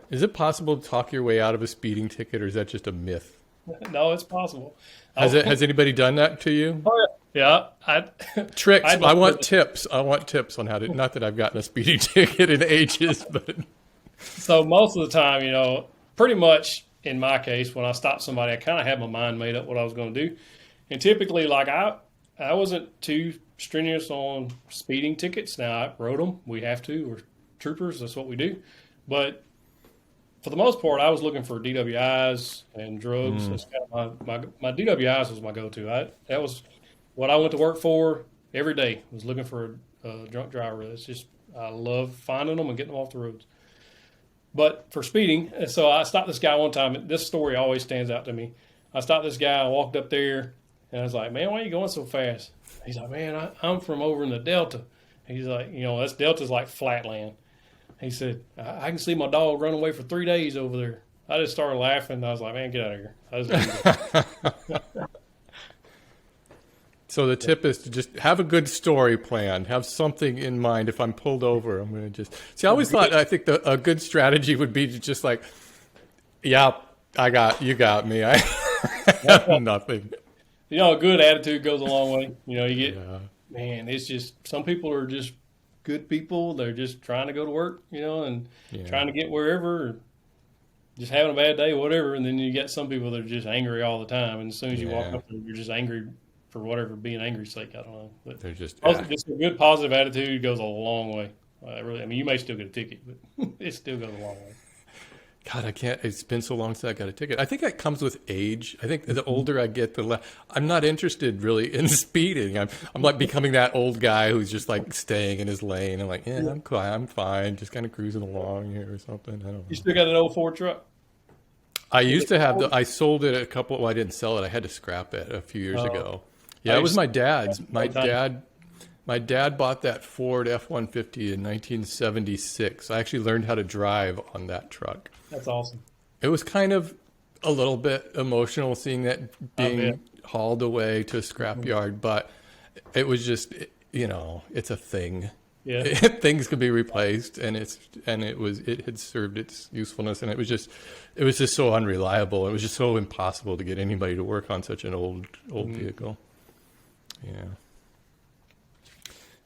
Is it possible to talk your way out of a speeding ticket, or is that just a myth? No, it's possible. Has anybody done that to you? Oh, yeah. Tricks. I want tips. I want tips on how to. Not that I've gotten a speeding ticket in ages, but. So most of the time, pretty much in my case, when I stop somebody, I kind of have my mind made up what I was going to do, and typically, I wasn't too strenuous on speeding tickets. Now I wrote them. We have to. We're troopers. That's what we do. But for the most part, I was looking for DWIs and drugs. That's kind of my DWIs was my go-to. That was what I went to work for every day. Was looking for a drunk driver. It's just I love finding them and getting them off the roads. But for speeding, so I stopped this guy one time. This story always stands out to me. I stopped this guy. I walked up there, and I was like, "Man, why are you going so fast?" He's like, "Man, I'm from over in the Delta." He's like, that's Delta's like flatland. He said, I can see my dog run away for 3 days over there. I just started laughing. I was like, man, get out of here. I just So the tip is to just have a good story planned. Have something in mind. If I'm pulled over, I'm going to just... See, I think a good strategy would be to just like, yeah, you got me. I have nothing. A good attitude goes a long way. You get, man, it's just, some people are just good people. They're just trying to go to work, and trying to get wherever, or just having a bad day, whatever. And then you get some people that are just angry all the time. And as soon as you walk up there, you're just angry for whatever, being angry's sake. I don't know. But they're just a good positive attitude goes a long way. You may still get a ticket, but it still goes a long way. God, I can't. It's been so long since I got a ticket. I think that comes with age. I think the older I get, the less. I'm not interested really in speeding. I'm like becoming that old guy who's just like staying in his lane. I'm like, I'm fine, just kind of cruising along here or something. I don't know. You still got an old Ford truck? I used to have. I sold it a couple. Well, I didn't sell it. I had to scrap it a few years ago. Yeah, it was my dad's. My My dad bought that Ford F-150 in 1976. I actually learned how to drive on that truck. That's awesome. It was kind of a little bit emotional seeing that being hauled away to a scrapyard, but it was just, it's a thing. Yeah. Things could be replaced, and it had served its usefulness, and it was just so unreliable. It was just so impossible to get anybody to work on such an old vehicle. Yeah.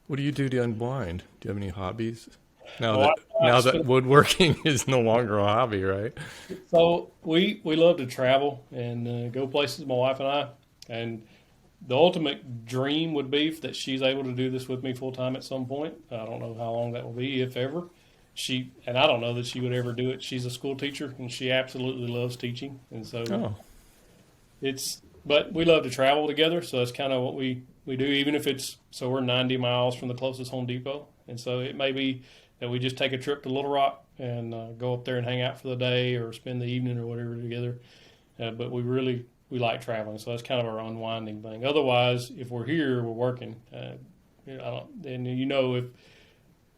What do you do to unwind? Do you have any hobbies? Now that woodworking is no longer a hobby, right? So we love to travel and go places, my wife and I, and the ultimate dream would be that she's able to do this with me full time at some point. I don't know how long that will be, if ever. And I don't know that she would ever do it. She's a school teacher and she absolutely loves teaching. And so but we love to travel together. So that's kind of what we do, even if we're 90 miles from the closest Home Depot. And so it may be that we just take a trip to Little Rock and go up there and hang out for the day or spend the evening or whatever together. But we like traveling, so that's kind of our unwinding thing. Otherwise, if we're here, we're working. If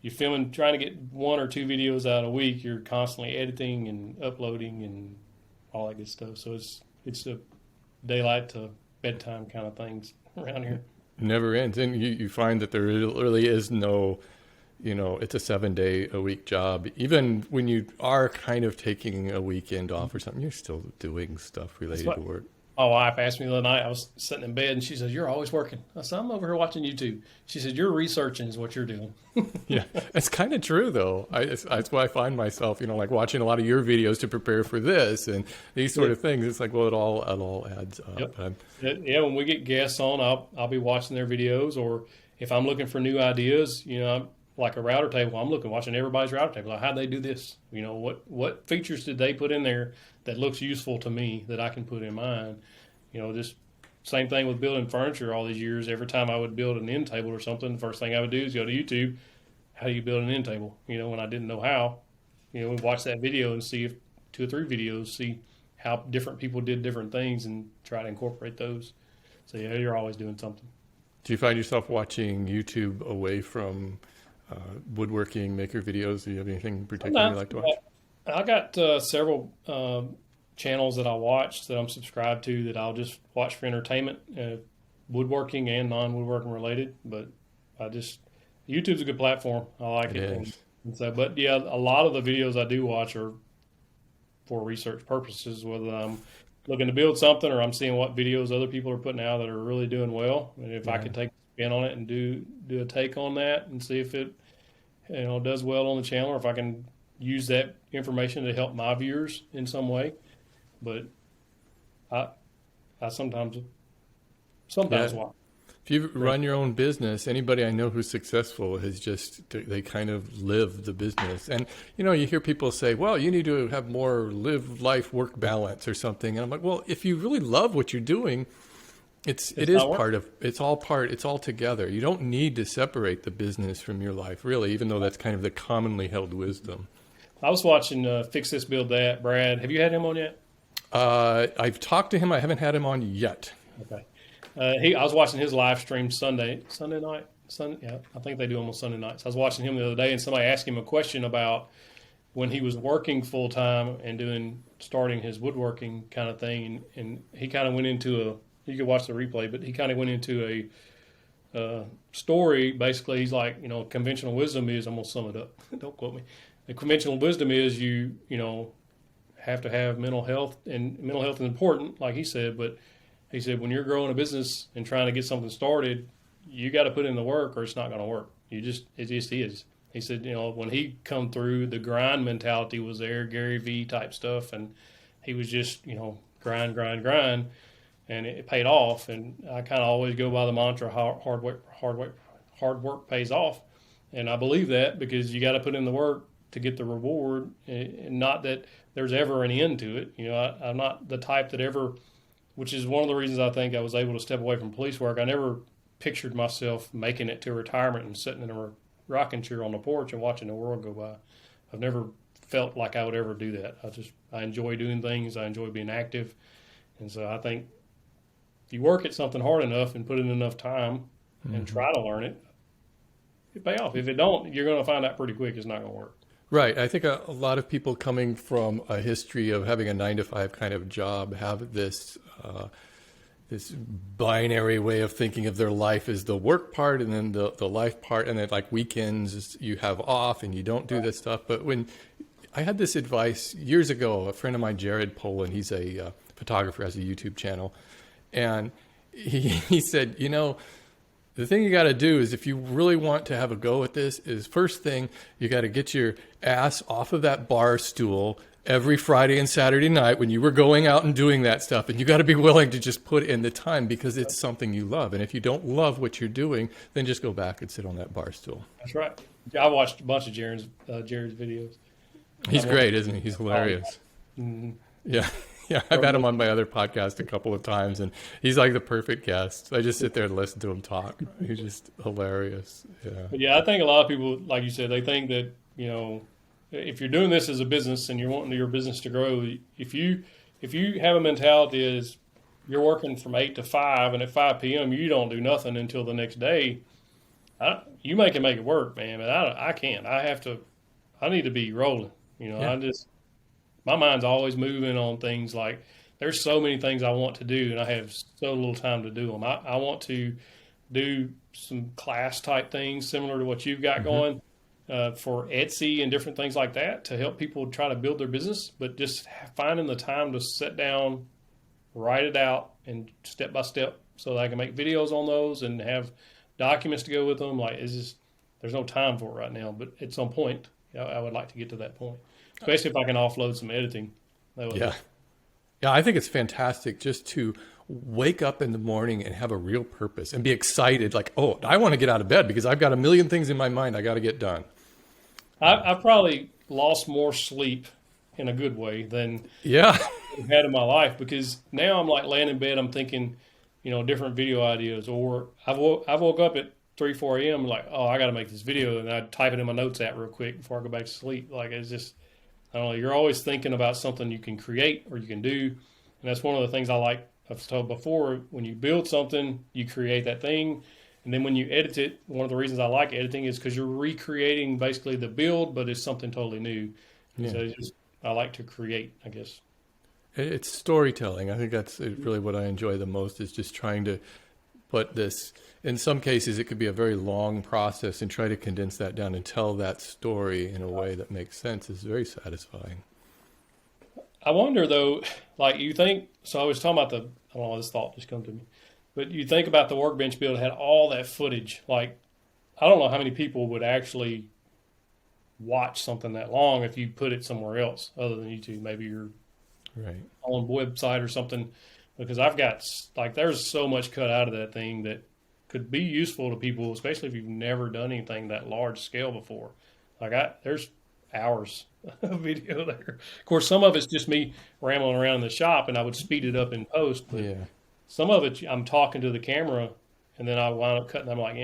you're filming, trying to get 1 or 2 videos out a week, you're constantly editing and uploading and all that good stuff. So it's a daylight to bedtime kind of things around here. Never ends, and you find that there really is no, it's a 7-day-a-week job. Even when you are kind of taking a weekend off or something, you're still doing stuff related to work. My wife asked me the other night, I was sitting in bed, and she says, "You're always working." I said, "I'm over here watching YouTube." She said, "You're researching is what you're doing." Yeah, it's kind of true, though. That's why I find myself, like watching a lot of your videos to prepare for this and these sort of things. It's like, well, it all adds up. Yep. When we get guests on, I'll be watching their videos, or if I'm looking for new ideas, like a router table, I'm watching everybody's router table. Like, how'd they do this? What features did they put in there that looks useful to me that I can put in mine? Just same thing with building furniture all these years. Every time I would build an end table or something, the first thing I would do is go to YouTube. How do you build an end table? When I didn't know how, we watch that video and see if 2 or 3 videos, see how different people did different things and try to incorporate those. So yeah, you're always doing something. Do you find yourself watching YouTube away from woodworking maker videos? Do you have anything particular you like to watch? I got several channels that I watch that I'm subscribed to that I'll just watch for entertainment, woodworking and non-woodworking related. But YouTube's a good platform. I like it. And so, but yeah, a lot of the videos I do watch are for research purposes, whether I'm looking to build something or I'm seeing what videos other people are putting out that are really doing well. And if I could take a spin on it and do a take on that and see if it does well on the channel, or if I can use that information to help my viewers in some way. But I sometimes watch. If you run your own business, anybody I know who's successful they kind of live the business. And, you hear people say, well, you need to have more live life work balance or something. And I'm like, well, if you really love what you're doing, it's all together. You don't need to separate the business from your life, really, even though that's kind of the commonly held wisdom. I was watching Fix This, Build That. Brad, have you had him on yet? I've talked to him. I haven't had him on yet. Okay. I was watching his live stream Sunday night. Yeah, I think they do them on Sunday nights. I was watching him the other day, and somebody asked him a question about when he was working full time and starting his woodworking kind of thing, and he kind of went into you could watch the replay, but he kind of went into a story. Basically, he's like, conventional wisdom is, I'm gonna sum it up. Don't quote me. The conventional wisdom is you have to have mental health, and mental health is important, like he said, but he said, when you're growing a business and trying to get something started, you got to put in the work or it's not going to work. It just is. He said, when he come through, the grind mentality was there, Gary V type stuff. And he was just, grind. And it paid off. And I kind of always go by the mantra, hard work pays off. And I believe that because you got to put in the work to get the reward, and not that there's ever an end to it. I'm not the type that ever, which is one of the reasons I think I was able to step away from police work. I never pictured myself making it to retirement and sitting in a rocking chair on the porch and watching the world go by. I've never felt like I would ever do that. I enjoy doing things. I enjoy being active. And so I think if you work at something hard enough and put in enough time and try to learn it, it pay off. If it don't, you're going to find out pretty quick it's not going to work. Right. I think a lot of people coming from a history of having a 9-to-5 kind of job have this this binary way of thinking of their life as the work part and then the life part, and then like weekends you have off and you don't do this stuff. But when I had this advice years ago, a friend of mine, Jared Poland, he's a photographer, has a YouTube channel, and he said, you know, the thing you got to do is, if you really want to have a go at this, is first thing, you got to get your ass off of that bar stool every Friday and Saturday night when you were going out and doing that stuff. And you got to be willing to just put in the time because it's something you love. And if you don't love what you're doing, then just go back and sit on that bar stool. That's right. I watched a bunch of Jared's videos. He's great, isn't he? He's hilarious. Mm-hmm. Yeah. Yeah, I've had him on my other podcast a couple of times, and he's like the perfect guest. I just sit there and listen to him talk. He's just hilarious. Yeah. But yeah, I think a lot of people, like you said, they think that, you know, if you're doing this as a business and you're wanting your business to grow, if you have a mentality is you're working from 8 to 5, and at 5 p.m. you don't do nothing until the next day, you can make it work, man. But I can't. I need to be rolling. You know, Yeah. My mind's always moving on things like there's so many things I want to do and I have so little time to do them. I want to do some class type things similar to what you've got going for Etsy and different things like that to help people try to build their business, but just finding the time to sit down, write it out and step by step so that I can make videos on those and have documents to go with them. Like, there's no time for it right now, but at some point, I would like to get to that point. Especially if I can offload some editing. Yeah. Yeah, I think it's fantastic just to wake up in the morning and have a real purpose and be excited. Like, oh, I want to get out of bed because I've got a million things in my mind I got to get done. I've probably lost more sleep in a good way than Yeah. I've had in my life, because now I'm like laying in bed, I'm thinking, you know, different video ideas. Or I woke up at 3, 4 a.m. like, oh, I got to make this video. And I type it in my notes app real quick before I go back to sleep. Like, it's just, I don't know, you're always thinking about something you can create or you can do. And that's one of the things I've told before, when you build something, you create that thing. And then when you edit it, one of the reasons I like editing is because you're recreating basically the build, but it's something totally new. Yeah. So I like to create, I guess. It's storytelling. I think that's really what I enjoy the most, is just trying to put this, in some cases it could be a very long process, and try to condense that down and tell that story in a way that makes sense is very satisfying. I wonder though, like you think, so I was talking about I don't know, this thought just come to me, but you think about the Workbench build had all that footage. Like, I don't know how many people would actually watch something that long if you put it somewhere else other than YouTube, maybe your own website or something, because I've got, like, there's so much cut out of that thing that could be useful to people, especially if you've never done anything that large scale before. Like, there's hours of video there. Of course, some of it's just me rambling around in the shop, and I would speed it up in post. But some of it, I'm talking to the camera, and then I wind up cutting. I'm like,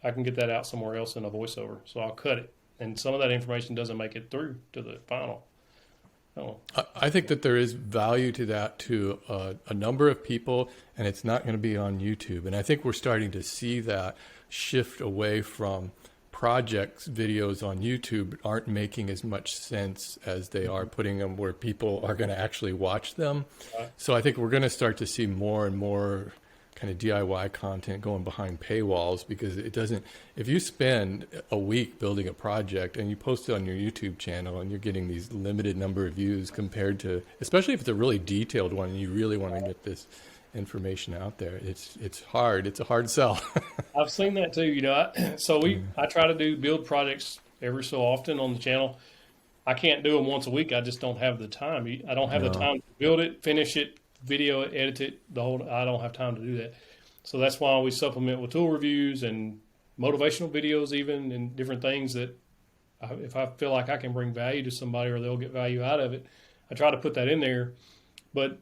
I can get that out somewhere else in a voiceover, so I'll cut it. And some of that information doesn't make it through to the final. I think that there is value to that to a number of people, and it's not going to be on YouTube. And I think we're starting to see that shift away from projects videos on YouTube aren't making as much sense as they are putting them where people are going to actually watch them. So I think we're going to start to see more and more kind of DIY content going behind paywalls, because it doesn't, if you spend a week building a project and you post it on your YouTube channel and you're getting these limited number of views compared to, especially if it's a really detailed one and you really want to get this information out there, it's hard. It's a hard sell. I've seen that too. You know, I try to do build projects every so often on the channel. I can't do them once a week. I just don't have the time. I don't have the time to build it, finish it, video it, edit it. I don't have time to do that. So that's why we supplement with tool reviews and motivational videos, even, and different things that if I feel like I can bring value to somebody or they'll get value out of it, I try to put that in there. But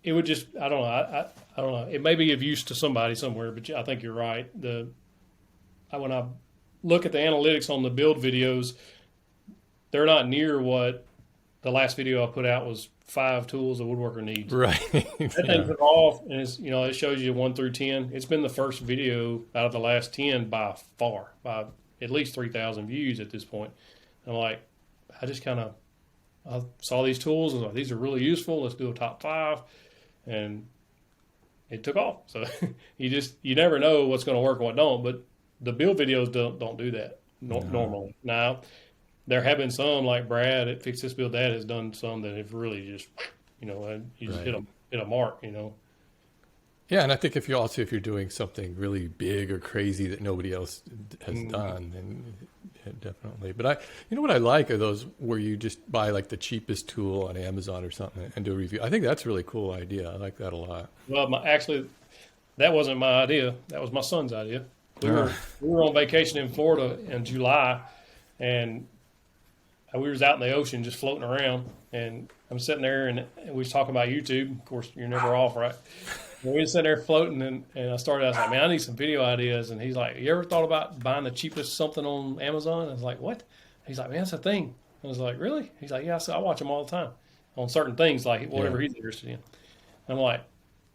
it would just, I don't know. I don't know. It may be of use to somebody somewhere, but I think you're right. When I look at the analytics on the build videos, they're not near what the last video I put out was 5 tools a woodworker needs. Right. That thing took off, and it's, it shows you 1 through 10. It's been the first video out of the last 10 by far, by at least 3,000 views at this point. I'm like, I just kind of, I saw these tools and was like, these are really useful. Let's do a top 5, and it took off. So you never know what's going to work and what don't. But the build videos don't do that normally. Now, there have been some like Brad at Fix This Build That has done some that have really just, you just hit a mark, Yeah, and I think if you're doing something really big or crazy that nobody else has done, then definitely. But what I like are those where you just buy like the cheapest tool on Amazon or something and do a review. I think that's a really cool idea. I like that a lot. Well, actually, that wasn't my idea. That was my son's idea. We were on vacation in Florida in July, and we was out in the ocean just floating around, and I'm sitting there and we was talking about YouTube. Of course, you're never off, right? And we was sitting there floating, and I was like, man, I need some video ideas. And he's like, you ever thought about buying the cheapest something on Amazon? I was like, what? He's like, man, that's a thing. I was like, really? He's like, yeah, I watch them all the time on certain things, like whatever he's interested in. I'm like,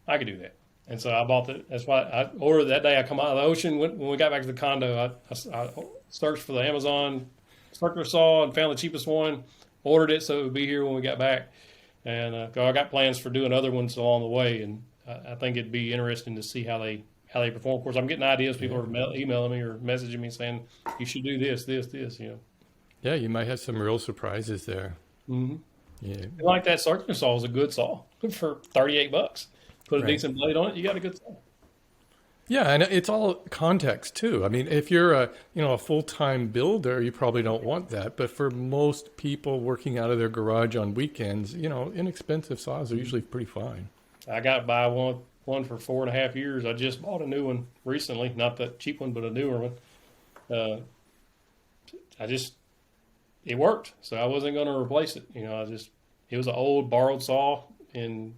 I could do that. And so I bought that. That's why I ordered that day. I come out of the ocean. When we got back to the condo, I searched for the Amazon circular saw and found the cheapest one, ordered it so it would be here when we got back. And I got plans for doing other ones along the way. And I think it'd be interesting to see how they perform. Of course, I'm getting ideas. People are emailing me or messaging me saying, you should do this. Yeah, you might have some real surprises there. Mm-hmm. Yeah. And like that circular saw is a good saw for $38. Put a decent blade on it, you got a good saw. Yeah, and it's all context too. I mean, if you're a full-time builder, you probably don't want that. But for most people working out of their garage on weekends, inexpensive saws are usually pretty fine. I got by one for 4.5 years. I just bought a new one recently, not the cheap one, but a newer one. It worked, so I wasn't going to replace it. It was an old borrowed saw, and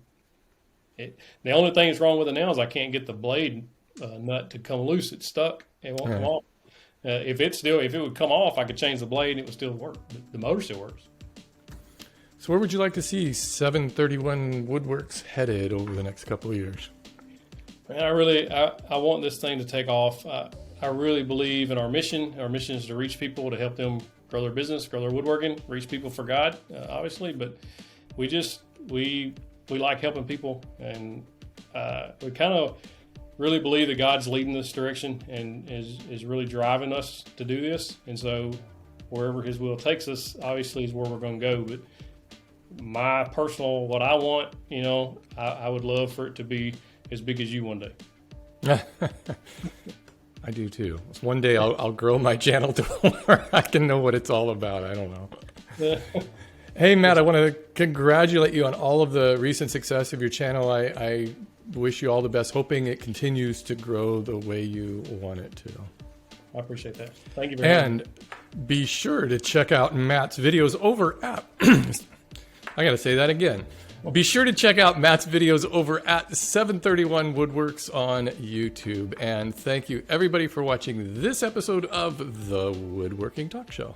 the only thing that's wrong with it now is I can't get the blade nut to come loose. It's stuck. It won't come off. If it would come off, I could change the blade and it would still work. The motor still works. So where would you like to see 731 Woodworks headed over the next couple of years? Man, I want this thing to take off. I really believe in our mission. Our mission is to reach people, to help them grow their business, grow their woodworking, reach people for God, obviously. But we like helping people, and we kind of really believe that God's leading this direction and is really driving us to do this. And so wherever his will takes us, obviously is where we're going to go. But my personal, what I want, I would love for it to be as big as you one day. I do too. One day I'll grow my channel to where I can know what it's all about. I don't know. Hey, Matt, I want to congratulate you on all of the recent success of your channel. I wish you all the best, hoping it continues to grow the way you want it to. I appreciate that. Thank you very much. And be sure to check out Matt's videos over at, I got to say that again. Be sure to check out Matt's videos over at 731 Woodworks on YouTube. And thank you, everybody, for watching this episode of the Woodworking Talk Show.